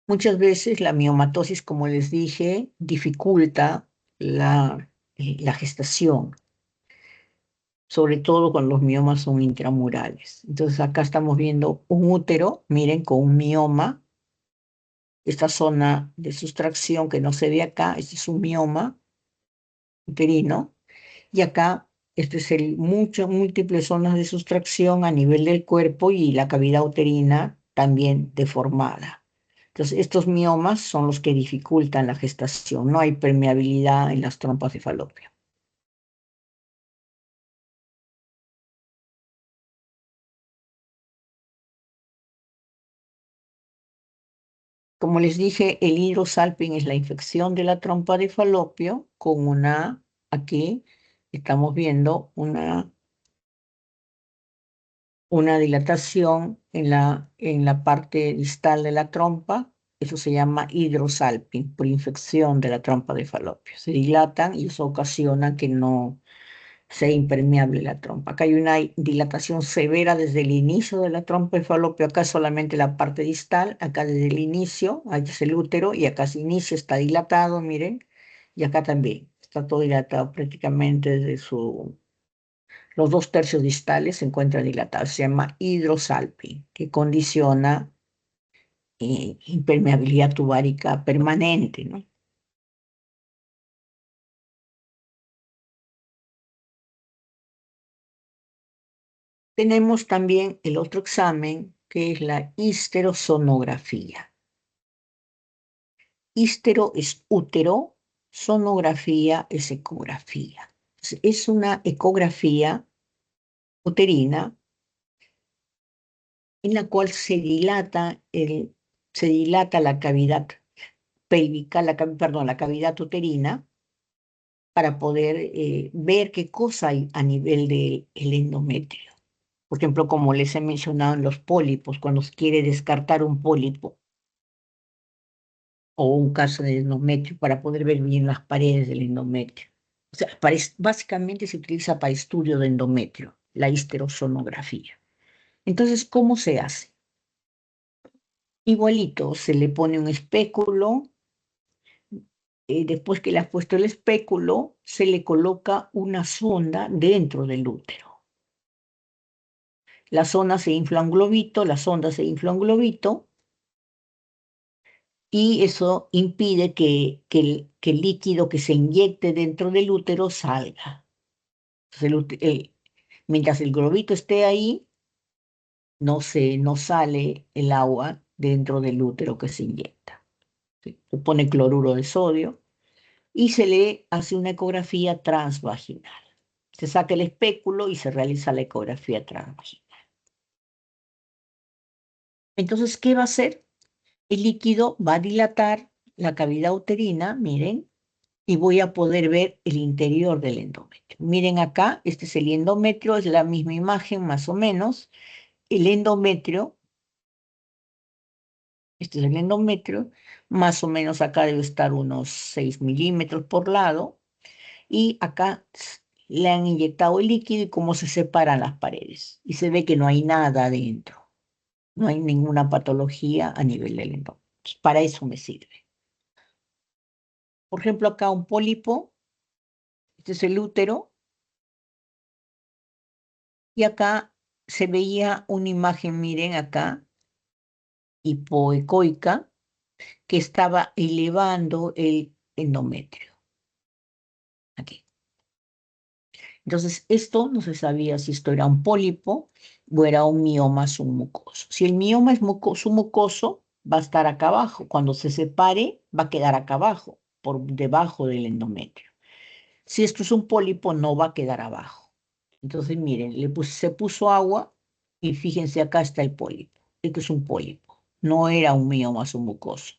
Muchas veces la miomatosis, como les dije, dificulta la gestación, sobre todo cuando los miomas son intramurales. Entonces acá estamos viendo un útero, miren, con un mioma, esta zona de sustracción que no se ve acá, este es un mioma uterino. Y acá, este es múltiples zonas de sustracción a nivel del cuerpo y la cavidad uterina también deformada. Entonces, estos miomas son los que dificultan la gestación. No hay permeabilidad en las trompas de falopio. Como les dije, el hidrosalping es la infección de la trompa de falopio con aquí estamos viendo una dilatación en la parte distal de la trompa. Eso se llama hidrosalping, por infección de la trompa de falopio. Se dilatan y eso ocasiona que no sea impermeable la trompa. Acá hay una dilatación severa desde el inicio de la trompa de falopio. Acá solamente la parte distal, acá desde el inicio, ahí es el útero, y acá se inicia, está dilatado, miren, y acá también. Está todo dilatado prácticamente desde los 2 tercios distales se encuentran dilatados. Se llama hidrosalping, que condiciona impermeabilidad tubárica permanente, ¿no? Tenemos también el otro examen, que es la histerosonografía. Histero es útero, sonografía es ecografía. Es una ecografía uterina en la cual se dilata la cavidad pélvica, perdón, la cavidad uterina, para poder ver qué cosa hay a nivel del endometrio. Por ejemplo, como les he mencionado en los pólipos, cuando se quiere descartar un pólipo o un caso de endometrio para poder ver bien las paredes del endometrio. O sea, básicamente se utiliza para estudio de endometrio, la histerosonografía. Entonces, ¿cómo se hace? Igualito, se le pone un espéculo. Después que le has puesto el espéculo, se le coloca una sonda dentro del útero. La sonda se infla un globito, la sonda se infla un globito, y eso impide que el líquido que se inyecte dentro del útero salga. Entonces, mientras el globito esté ahí, no sale el agua dentro del útero que se inyecta. ¿Sí? Se pone cloruro de sodio y se le hace una ecografía transvaginal. Se saca el espéculo y se realiza la ecografía transvaginal. Entonces, ¿qué va a hacer? El líquido va a dilatar la cavidad uterina, miren, y voy a poder ver el interior del endometrio. Miren acá, este es el endometrio, es la misma imagen más o menos. El endometrio, este es el endometrio, más o menos acá debe estar unos 6 milímetros por lado, y acá le han inyectado el líquido y cómo se separan las paredes. Y se ve que no hay nada adentro, no hay ninguna patología a nivel del endometrio. Para eso me sirve. Por ejemplo, acá un pólipo, este es el útero, y acá se veía una imagen, miren acá, hipoecoica, que estaba elevando el endometrio. Aquí. Entonces, esto no se sabía si esto era un pólipo o era un mioma submucoso. Si el mioma es submucoso, va a estar acá abajo. Cuando se separe, va a quedar acá abajo, por debajo del endometrio. Si esto es un pólipo, no va a quedar abajo. Entonces, miren, se puso agua y fíjense, acá está el pólipo. Esto es un pólipo, no era un mioma submucoso.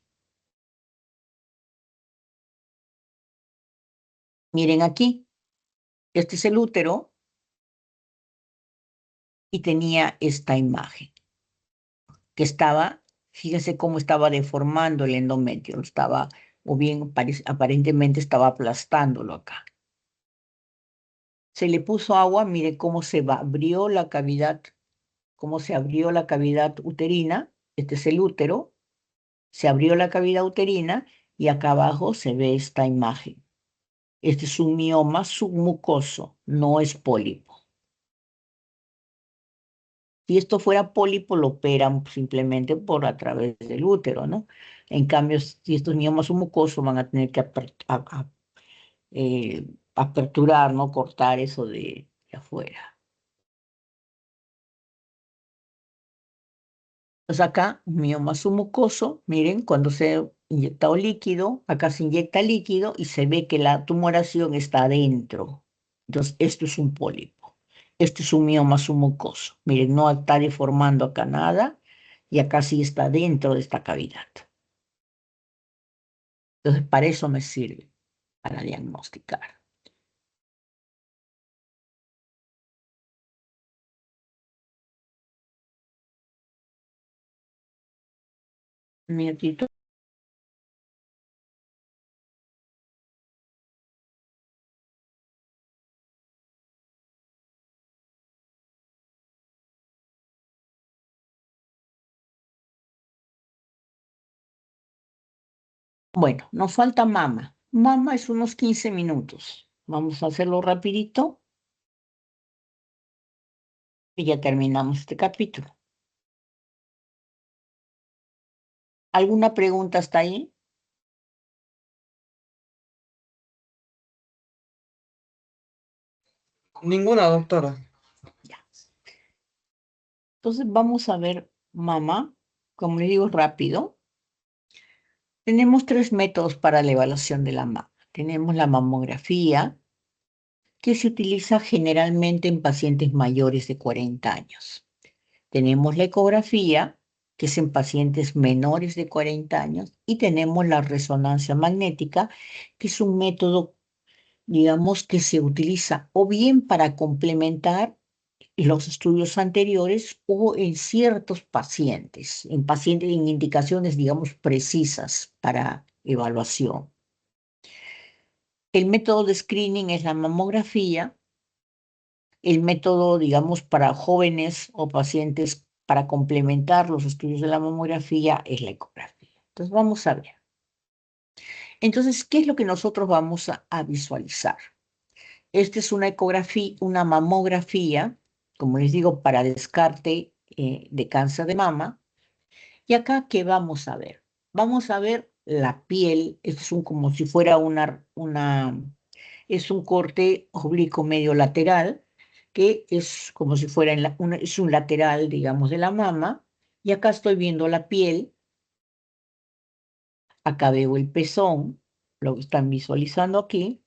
Miren aquí, este es el útero y tenía esta imagen, que estaba, fíjense cómo estaba deformando el endometrio, estaba, o bien aparentemente estaba aplastándolo acá. Se le puso agua, mire cómo abrió la cavidad, cómo se abrió la cavidad uterina, este es el útero, se abrió la cavidad uterina y acá abajo se ve esta imagen. Este es un mioma submucoso, no es pólipo. Si esto fuera pólipo, lo operan simplemente por a través del útero, ¿no? En cambio, si estos miomas submucosos van a tener que eh, aperturar, ¿no? Cortar eso de afuera. Pues acá, un mioma submucoso, miren, cuando se ha inyectado líquido, acá se inyecta líquido y se ve que la tumoración está adentro. Entonces, esto es un pólipo. Este es un mioma submucoso. Miren, no está deformando acá nada y acá sí está dentro de esta cavidad. Entonces, para eso me sirve, para diagnosticar. Un minutito. Bueno, nos falta mama. Mama es unos 15 minutos. Vamos a hacerlo rapidito y ya terminamos este capítulo. ¿Alguna pregunta hasta ahí? Ninguna, doctora. Ya. Entonces vamos a ver mama, como le digo, rápido. Tenemos tres métodos para la evaluación de la mama. Tenemos la mamografía, que se utiliza generalmente en pacientes mayores de 40 años. Tenemos la ecografía, que es en pacientes menores de 40 años, y tenemos la resonancia magnética, que es un método, digamos, que se utiliza o bien para complementar los estudios anteriores o en ciertos pacientes, en indicaciones, digamos, precisas para evaluación. El método de screening es la mamografía. El método, digamos, para jóvenes o pacientes para complementar los estudios de la mamografía es la ecografía. Entonces, vamos a ver. Entonces, ¿qué es lo que nosotros vamos a visualizar? Esta es una ecografía, una mamografía, como les digo, para descarte de cáncer de mama. Y acá, ¿qué vamos a ver? Vamos a ver la piel, es como si fuera es un corte oblicuo medio lateral, que es como si fuera es un lateral, digamos, de la mama. Y acá estoy viendo la piel, acá veo el pezón, lo que están visualizando aquí.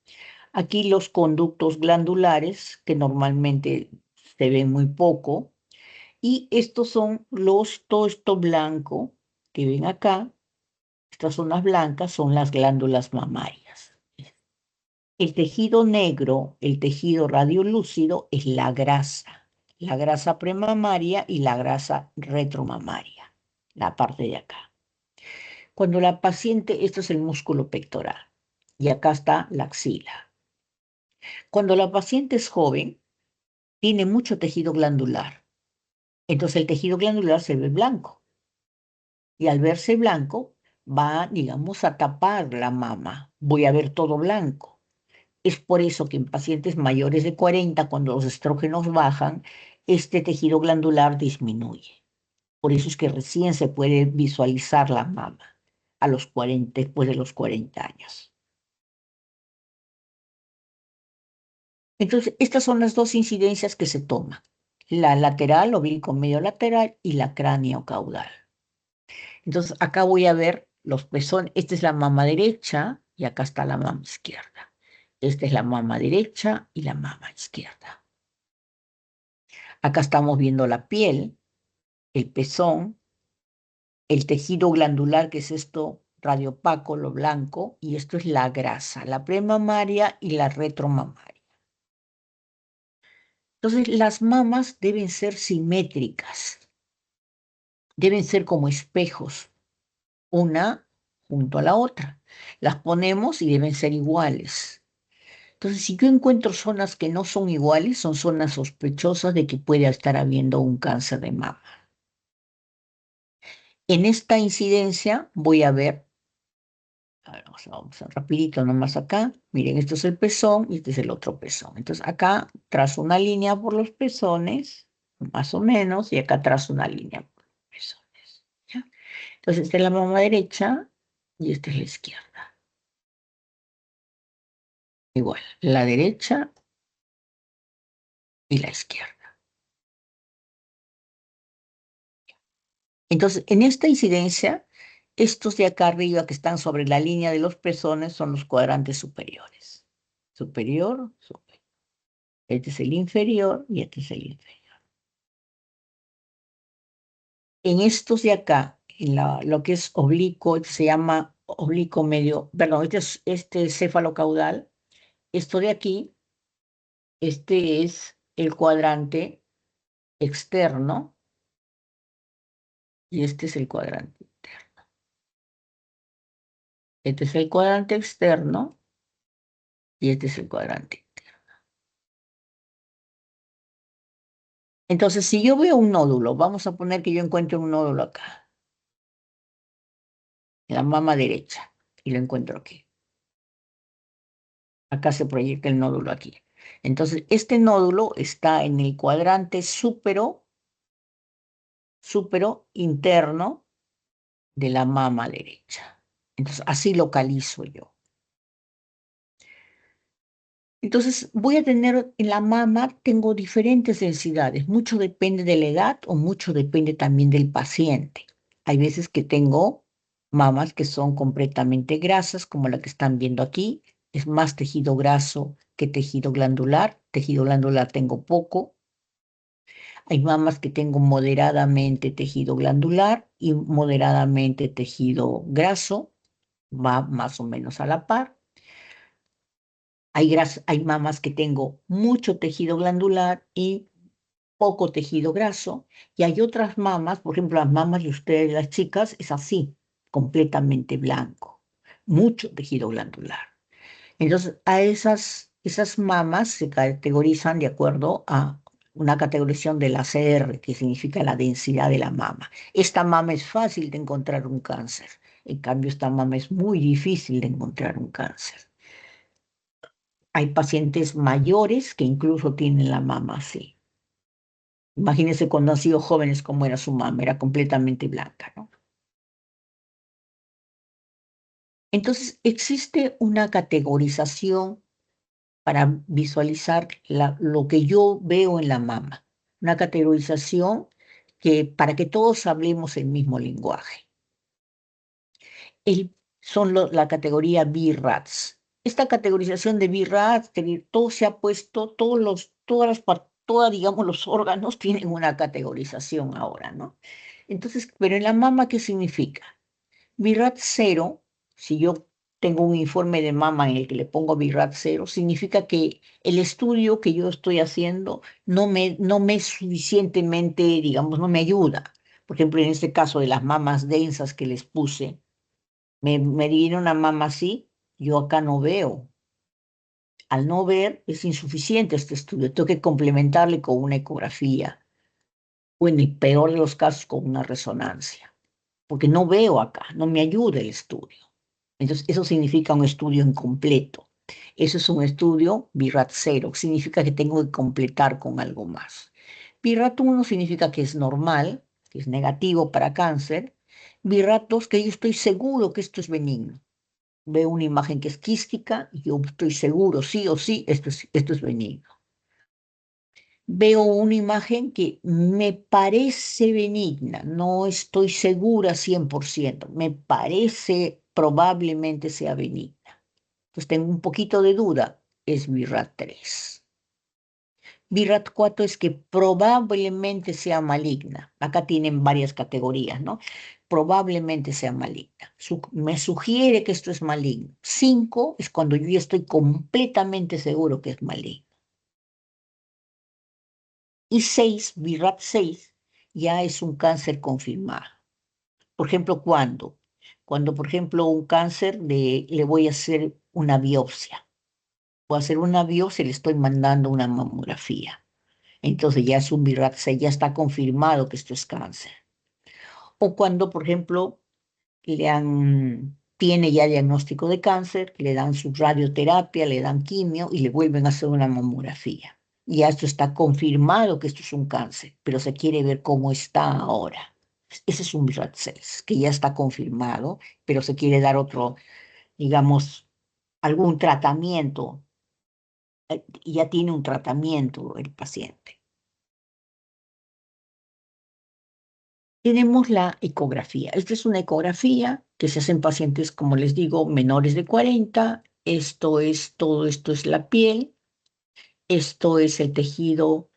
Aquí los conductos glandulares, que normalmente se ven muy poco. Y estos son todo esto blanco que ven acá. Estas zonas blancas son las glándulas mamarias. El tejido negro, el tejido radiolúcido, es la grasa premamaria y la grasa retromamaria, la parte de acá. Cuando la paciente, esto es el músculo pectoral, y acá está la axila. Cuando la paciente es joven, tiene mucho tejido glandular, entonces el tejido glandular se ve blanco, y al verse blanco, va, digamos, a tapar la mama. Voy a ver todo blanco. Es por eso que en pacientes mayores de 40, cuando los estrógenos bajan, este tejido glandular disminuye. Por eso es que recién se puede visualizar la mama a los 40, después de los 40 años. Entonces, estas son las dos incidencias que se toman: la lateral, oblicuo medio lateral, y la cráneo caudal. Entonces, acá voy a ver los pezones. Esta es la mama derecha y acá está la mama izquierda. Esta es la mama derecha y la mama izquierda. Acá estamos viendo la piel, el pezón, el tejido glandular, que es esto radiopaco, lo blanco, y esto es la grasa, la premamaria y la retromamaria. Entonces, las mamas deben ser simétricas, deben ser como espejos, una junto a la otra. Las ponemos y deben ser iguales. Entonces, si yo encuentro zonas que no son iguales, son zonas sospechosas de que puede estar habiendo un cáncer de mama. En esta incidencia voy a ver, a ver, vamos a rapidito nomás acá. Miren, esto es el pezón y este es el otro pezón. Entonces, acá trazo una línea por los pezones, más o menos, y acá trazo una línea por los pezones. ¿Ya? Entonces, esta es la mama derecha y esta es la izquierda. Igual, la derecha y la izquierda. Entonces, en esta incidencia, estos de acá arriba que están sobre la línea de los pezones son los cuadrantes superiores. Superior, superior. Este es el inferior y este es el inferior. En estos de acá, lo que es oblicuo, este se llama oblicuo medio, perdón, este cefalocaudal. Esto de aquí, este es el cuadrante externo y este es el cuadrante interno. Este es el cuadrante externo y este es el cuadrante interno. Entonces, si yo veo un nódulo, vamos a poner que yo encuentre un nódulo acá, en la mama derecha, y lo encuentro aquí. Acá se proyecta el nódulo aquí. Entonces, este nódulo está en el cuadrante súpero interno de la mama derecha. Entonces, así localizo yo. Entonces, voy a tener en la mama, tengo diferentes densidades. Mucho depende de la edad o mucho depende también del paciente. Hay veces que tengo mamas que son completamente grasas, como la que están viendo aquí. Es más tejido graso que tejido glandular. Tejido glandular tengo poco. Hay mamas que tengo moderadamente tejido glandular y moderadamente tejido graso, va más o menos a la par. Hay mamas que tengo mucho tejido glandular y poco tejido graso, y hay otras mamas, por ejemplo, las mamas de ustedes, las chicas, es así, completamente blanco, mucho tejido glandular. Entonces, esas mamas se categorizan de acuerdo a una categorización de la CR, que significa la densidad de la mama. Esta mama es fácil de encontrar un cáncer, en cambio, esta mama es muy difícil de encontrar un cáncer. Hay pacientes mayores que incluso tienen la mama así. Imagínense cuando han sido jóvenes cómo era su mama, era completamente blanca, ¿no? Entonces, existe una categorización para visualizar lo que yo veo en la mama, una categorización para que todos hablemos el mismo lenguaje. La categoría BRATS. Esta categorización de BRATS, todo se ha puesto, digamos, los órganos tienen una categorización ahora, ¿no? Entonces, pero en la mama, ¿qué significa? BRAT 0, si yo tengo un informe de mama en el que le pongo BRAT 0, significa que el estudio que yo estoy haciendo no me es suficientemente, digamos, no me ayuda. Por ejemplo, en este caso de las mamas densas que les puse, me dieron una mama así, yo acá no veo. Al no ver, es insuficiente este estudio. Tengo que complementarle con una ecografía o en el peor de los casos con una resonancia, porque no veo acá, no me ayuda el estudio. Entonces, eso significa un estudio incompleto. Eso es un estudio BRAT 0, significa que tengo que completar con algo más. BRAT 1 significa que es normal, que es negativo para cáncer. BRAT 2, que yo estoy seguro que esto es benigno. Veo una imagen que es quística y yo estoy seguro, sí o sí, esto es benigno. Veo una imagen que me parece benigna, no estoy segura 100%, me parece probablemente sea benigna. Entonces tengo un poquito de duda, es BRAT 3. BRAT 4 es que probablemente sea maligna. Acá tienen varias categorías, ¿no? Probablemente sea maligna. Me sugiere que esto es maligno. 5 es cuando yo ya estoy completamente seguro que es maligno. Y 6, BRAT 6, ya es un cáncer confirmado. Por ejemplo, ¿cuándo? Cuando, por ejemplo, un cáncer le voy a hacer una biopsia. Voy a hacer una biopsia y le estoy mandando una mamografía. Entonces ya es un BRAF, ya está confirmado que esto es cáncer. O cuando, por ejemplo, tiene ya diagnóstico de cáncer, le dan su radioterapia, le dan quimio y le vuelven a hacer una mamografía. Ya esto está confirmado que esto es un cáncer, pero se quiere ver cómo está ahora. Ese es un BRAF 6, que ya está confirmado, pero se quiere dar otro, digamos, algún tratamiento. Ya tiene un tratamiento el paciente. Tenemos la ecografía. Esta es una ecografía que se hace en pacientes, como les digo, menores de 40. Todo esto es la piel. Esto es el tejido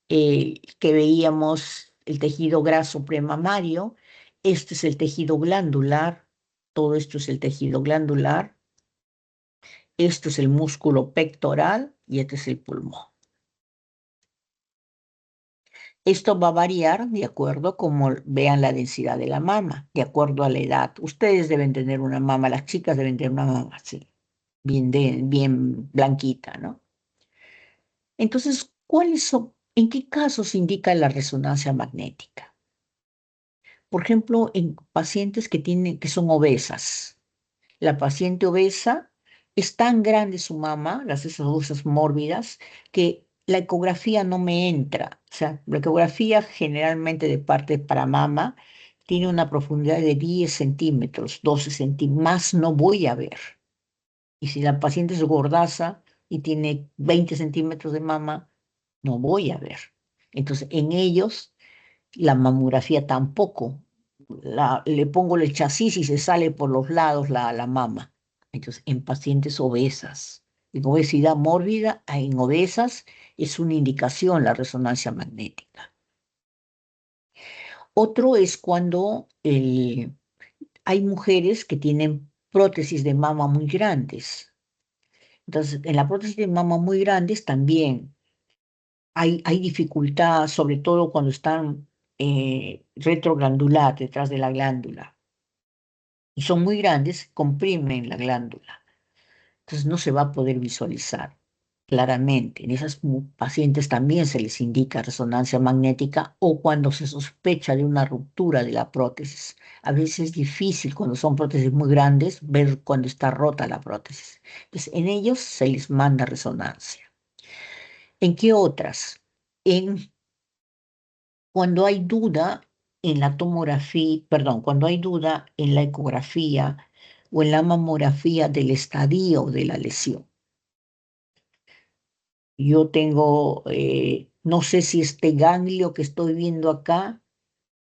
que veíamos, el tejido graso premamario. Este es el tejido glandular. Todo esto es el tejido glandular. Esto es el músculo pectoral y este es el pulmón. Esto va a variar de acuerdo como vean la densidad de la mama, de acuerdo a la edad. Ustedes deben tener una mama, las chicas deben tener una mama así, bien blanquita, ¿no? Entonces, ¿en qué casos indica la resonancia magnética? Por ejemplo, en pacientes que son obesas. La paciente obesa es tan grande su mama, esas obesas mórbidas, que la ecografía no me entra. O sea, la ecografía generalmente de parte para mama tiene una profundidad de 10 centímetros, 12 centímetros, más no voy a ver. Y si la paciente es gordaza y tiene 20 centímetros de mama, no voy a ver. Entonces, en ellos, la mamografía tampoco. Le pongo el chasis y se sale por los lados la mama. Entonces, en pacientes obesas, en obesidad mórbida, en obesas, es una indicación la resonancia magnética. Otro es cuando hay mujeres que tienen prótesis de mama muy grandes. Entonces, en la prótesis de mama muy grandes también hay dificultad, sobre todo cuando están retroglandular, detrás de la glándula, y son muy grandes, comprimen la glándula. Entonces no se va a poder visualizar claramente. En esas pacientes también se les indica resonancia magnética o cuando se sospecha de una ruptura de la prótesis. A veces es difícil cuando son prótesis muy grandes ver cuando está rota la prótesis. Entonces en ellos se les manda resonancia. ¿En qué otras? En cuando hay duda en la tomografía, perdón, cuando hay duda en la ecografía o en la mamografía del estadio de la lesión. Yo tengo, no sé si este ganglio que estoy viendo acá,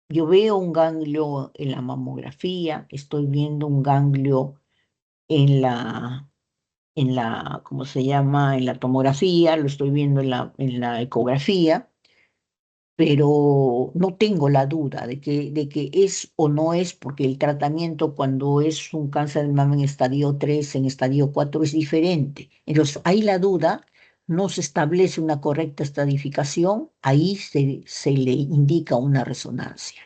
yo veo un ganglio en la mamografía, estoy viendo un ganglio en ¿cómo se llama? En la tomografía, lo estoy viendo en la ecografía, pero no tengo la duda de que es o no es, porque el tratamiento cuando es un cáncer de mama en estadio 3 en estadio 4 es diferente. Entonces, ahí la duda, no se establece una correcta estadificación, ahí se le indica una resonancia.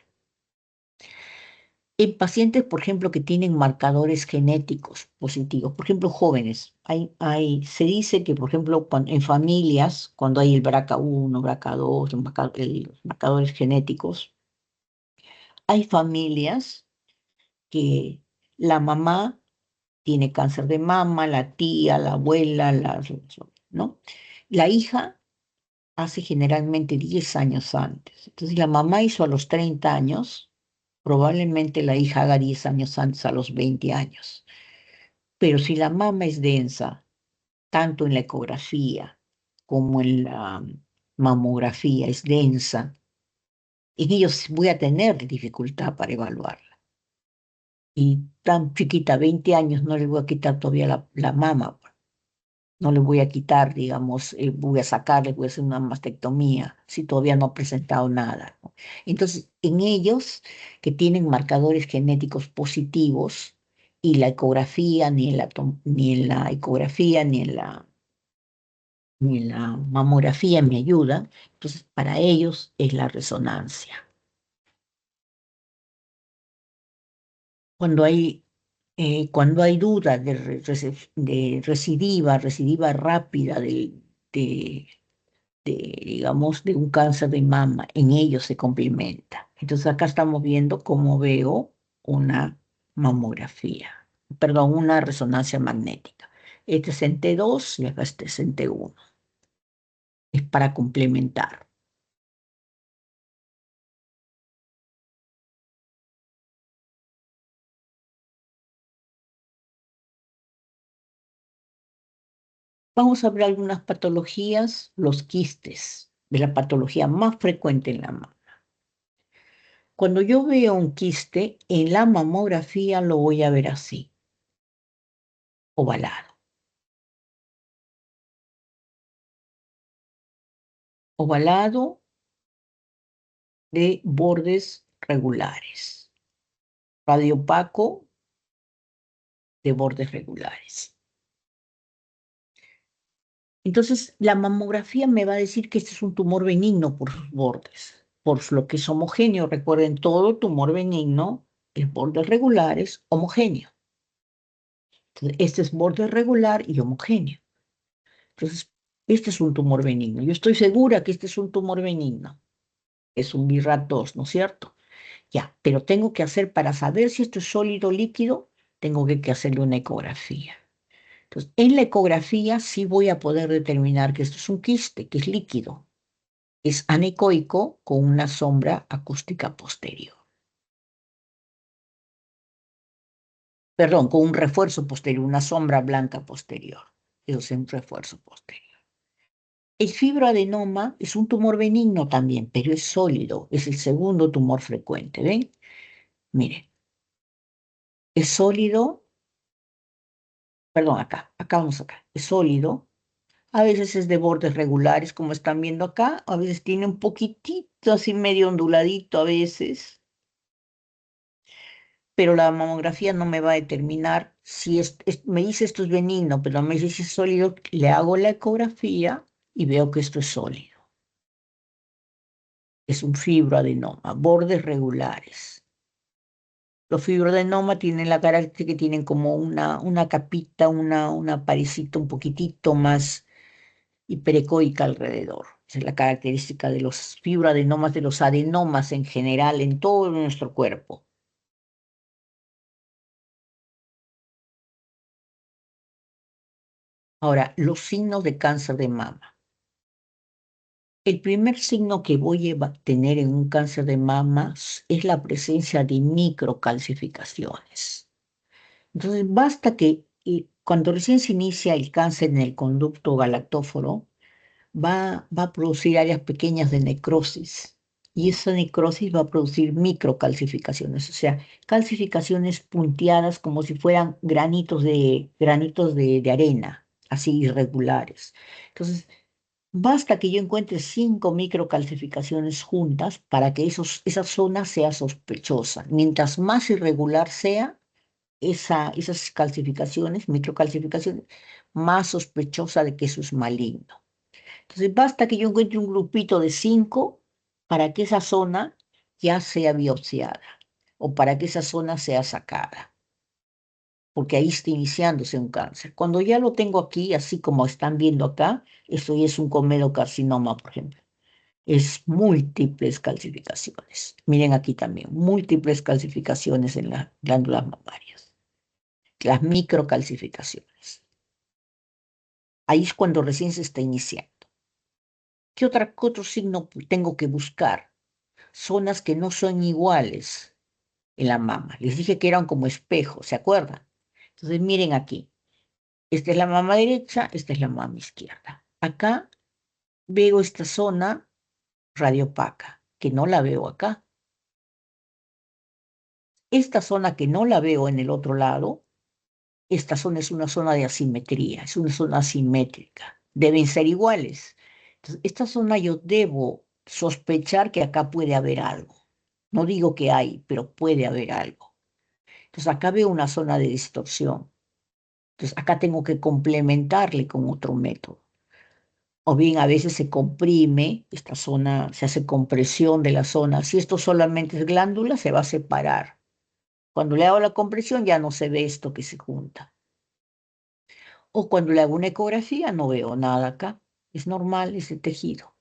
En pacientes, por ejemplo, que tienen marcadores genéticos positivos, por ejemplo, jóvenes, se dice que, por ejemplo, en familias, cuando hay el BRCA1, BRCA2, los marcadores genéticos, hay familias que la mamá tiene cáncer de mama, la tía, la abuela, ¿no? La hija hace generalmente 10 años antes. Entonces, si la mamá hizo a los 30 años, probablemente la hija haga 10 años antes, a los 20 años. Pero si la mama es densa, tanto en la ecografía como en la mamografía es densa, en ellos voy a tener dificultad para evaluarla. Y tan chiquita, 20 años, no le voy a quitar todavía la mama. No le voy a quitar, digamos, voy a sacarle, voy a hacer una mastectomía, si todavía no ha presentado nada, ¿no? Entonces, en ellos que tienen marcadores genéticos positivos y la ecografía, ni en la ecografía, ni en la mamografía me ayuda, entonces para ellos es la resonancia. Cuando cuando hay duda de recidiva rápida digamos, de un cáncer de mama, en ellos se complementa. Entonces acá estamos viendo cómo veo una mamografía, perdón, una resonancia magnética. Este es en T2 y acá este es en T1. Es para complementar. Vamos a ver algunas patologías, los quistes, de la patología más frecuente en la mama. Cuando yo veo un quiste, en la mamografía lo voy a ver así, ovalado. Ovalado de bordes regulares. Radiopaco de bordes regulares. Entonces, la mamografía me va a decir que este es un tumor benigno por sus bordes, por lo que es homogéneo. Recuerden, todo tumor benigno es bordes regulares, homogéneo. Entonces, este es borde regular y homogéneo. Entonces, este es un tumor benigno. Yo estoy segura que este es un tumor benigno. Es un BRAF2, ¿no es cierto? Ya, pero tengo que hacer, para saber si esto es sólido o líquido, tengo que hacerle una ecografía. Entonces, en la ecografía sí voy a poder determinar que esto es un quiste, que es líquido. Es anecoico con una sombra acústica posterior. Perdón, con un refuerzo posterior, una sombra blanca posterior. Eso es un refuerzo posterior. El fibroadenoma es un tumor benigno también, pero es sólido. Es el segundo tumor frecuente. ¿Ven? Miren, es sólido. Perdón, acá vamos acá. Es sólido. A veces es de bordes regulares, como están viendo acá. A veces tiene un poquitito así medio onduladito a veces. pero la mamografía no me va a determinar si me dice esto es benigno, pero me dice si es sólido, le hago la ecografía y veo que esto es sólido. Es un fibroadenoma, bordes regulares. Los fibroadenoma tienen la característica que tienen como una capita, una parecita un poquitito más hiperecoica alrededor. Esa es la característica de los fibroadenomas, de los adenomas en general en todo nuestro cuerpo. Ahora, los signos de cáncer de mama. El primer signo que voy a tener en un cáncer de mama es la presencia de microcalcificaciones. Entonces, basta que cuando recién se inicia el cáncer en el conducto galactóforo, va a producir áreas pequeñas de necrosis y esa necrosis va a producir microcalcificaciones, o sea, calcificaciones punteadas como si fueran granitos de arena, así irregulares. Entonces, basta que yo encuentre 5 microcalcificaciones juntas para que esa zona sea sospechosa. Mientras más irregular sea esas calcificaciones, microcalcificaciones, más sospechosa de que eso es maligno. Entonces, basta que yo encuentre un grupito de 5 para que esa zona ya sea biopsiada o para que esa zona sea sacada, porque ahí está iniciándose un cáncer. Cuando ya lo tengo aquí, así como están viendo acá, esto ya es un comedocarcinoma, por ejemplo. Es múltiples calcificaciones. Miren aquí también, múltiples calcificaciones en las glándulas mamarias, las microcalcificaciones. Ahí es cuando recién se está iniciando. ¿Qué otro signo tengo que buscar? Zonas que no son iguales en la mama. Les dije que eran como espejos, ¿se acuerdan? Entonces miren aquí. Esta es la mama derecha, esta es la mama izquierda. Acá veo esta zona radiopaca, que no la veo acá. Esta zona que no la veo en el otro lado, esta zona es una zona de asimetría, es una zona asimétrica. Deben ser iguales. Entonces, esta zona yo debo sospechar que acá puede haber algo. No digo que hay, pero puede haber algo. Entonces, acá veo una zona de distorsión. Entonces, acá tengo que complementarle con otro método. O bien a veces se comprime esta zona, se hace compresión de la zona. Si esto solamente es glándula, se va a separar. Cuando le hago la compresión ya no se ve esto que se junta. O cuando le hago una ecografía no veo nada acá. Es normal ese tejido.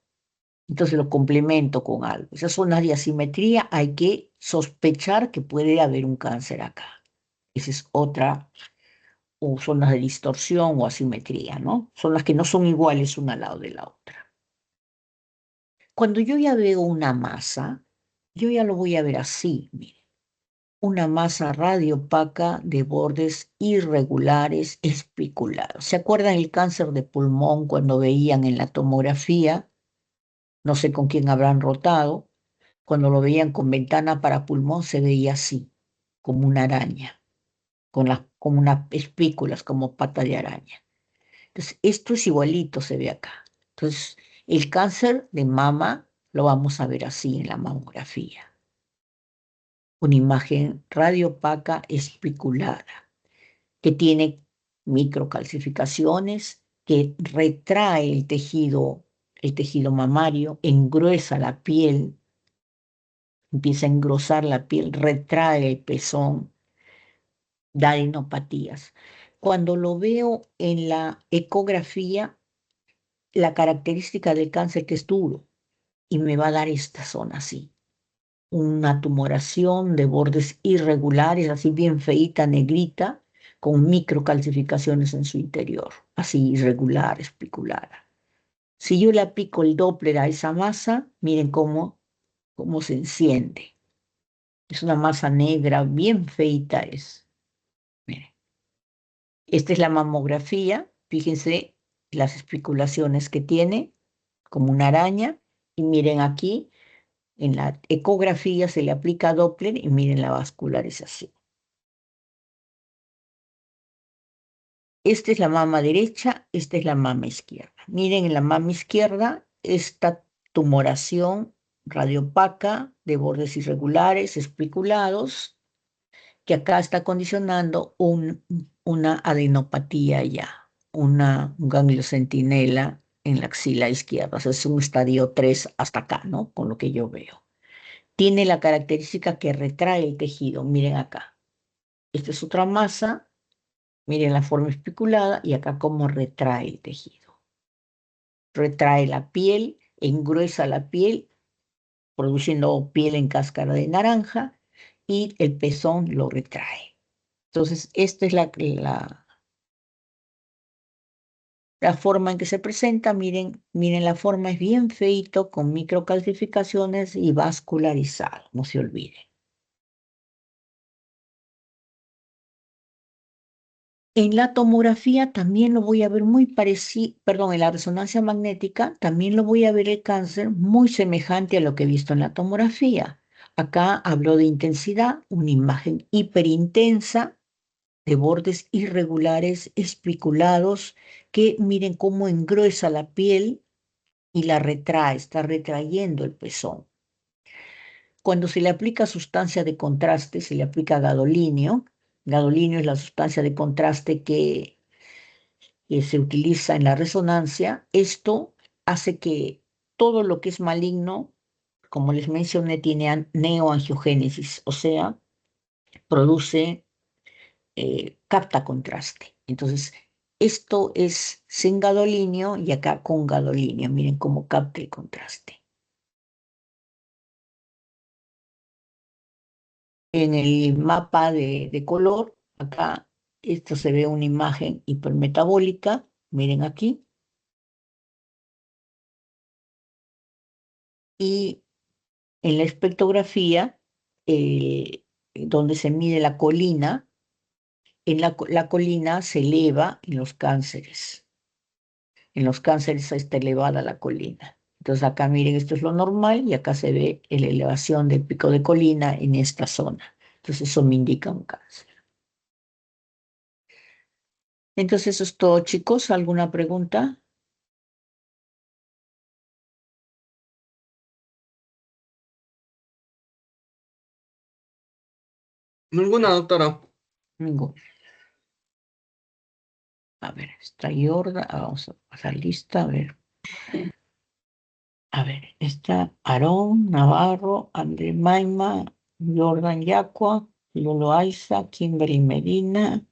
Entonces lo complemento con algo. Esas zonas de asimetría hay que sospechar que puede haber un cáncer acá. Esa es otra, o zonas de distorsión o asimetría, ¿no? Son las que no son iguales una al lado de la otra. Cuando yo ya veo una masa, yo ya lo voy a ver así, mire. Una masa radiopaca de bordes irregulares espiculados. ¿Se acuerdan el cáncer de pulmón cuando veían en la tomografía? No sé con quién habrán rotado. Cuando lo veían con ventana para pulmón se veía así, como una araña, como unas espículas, como pata de araña. Entonces, esto es igualito, se ve acá. Entonces, el cáncer de mama lo vamos a ver así en la mamografía. Una imagen radiopaca espiculada que tiene microcalcificaciones, que retrae el tejido mamario, engruesa la piel, empieza a engrosar la piel, retrae el pezón, da adenopatías. Cuando lo veo en la ecografía, la característica del cáncer que es duro y me va a dar esta zona así, una tumoración de bordes irregulares, así bien feíta, negrita, con microcalcificaciones en su interior, así irregular, especulada. Si yo le aplico el Doppler a esa masa, miren cómo se enciende. Es una masa negra, bien feita es. Miren. Esta es la mamografía, fíjense las especulaciones que tiene, como una araña, y miren aquí, en la ecografía se le aplica Doppler y miren la vascularización. Esta es la mama derecha, esta es la mama izquierda. Miren en la mama izquierda esta tumoración radiopaca de bordes irregulares, especulados, que acá está condicionando una adenopatía ya, un ganglio centinela en la axila izquierda. O sea, es un estadio 3 hasta acá, ¿no? Con lo que yo veo. Tiene la característica que retrae el tejido. Miren acá. Esta es otra masa. Miren la forma especulada y acá cómo retrae el tejido. Retrae la piel, engruesa la piel, produciendo piel en cáscara de naranja y el pezón lo retrae. Entonces, esta es la forma en que se presenta. Miren, la forma es bien feito, con microcalcificaciones y vascularizado, no se olviden. En la tomografía también lo voy a ver muy parecido, perdón, en la resonancia magnética también lo voy a ver el cáncer muy semejante a lo que he visto en la tomografía. Acá hablo de intensidad, una imagen hiperintensa de bordes irregulares, espiculados, que miren cómo engruesa la piel y la retrae, está retrayendo el pezón. Cuando se le aplica sustancia de contraste, se le aplica gadolinio. Gadolinio es la sustancia de contraste que se utiliza en la resonancia. Esto hace que todo lo que es maligno, como les mencioné, tiene neoangiogénesis, o sea, produce, capta contraste. Entonces, esto es sin gadolinio y acá con gadolinio. Miren cómo capta el contraste. En el mapa de color, acá, esto se ve una imagen hipermetabólica. Miren aquí. Y en la espectrografía, donde se mide la colina, la colina se eleva en los cánceres. En los cánceres está elevada la colina. Entonces acá miren, esto es lo normal y acá se ve la elevación del pico de colina en esta zona. Entonces eso me indica un cáncer. Entonces eso es todo, chicos. ¿Alguna pregunta? Ninguna, doctora. Ninguna. A ver, está Jordan. Vamos a pasar lista. A ver, está Aarón Navarro, André Maima, Jordan Yacua, Lolo Aiza, Kimberly Medina,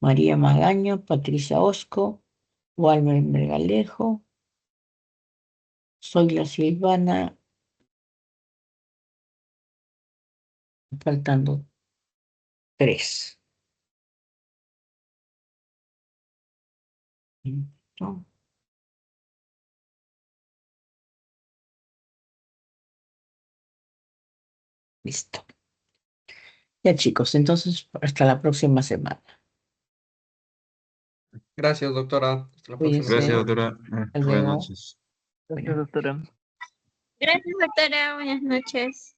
María Magaño, Patricia Osco, Walmer Mergalejo, Soy la Silvana, faltando 3. Listo. Listo. Ya, chicos, entonces hasta la próxima semana. Gracias, doctora. Hasta la próxima Cuídense. Gracias, semana. doctora. Hasta Buenas luego. noches. Gracias, Bueno. doctora. Gracias, doctora. Buenas noches.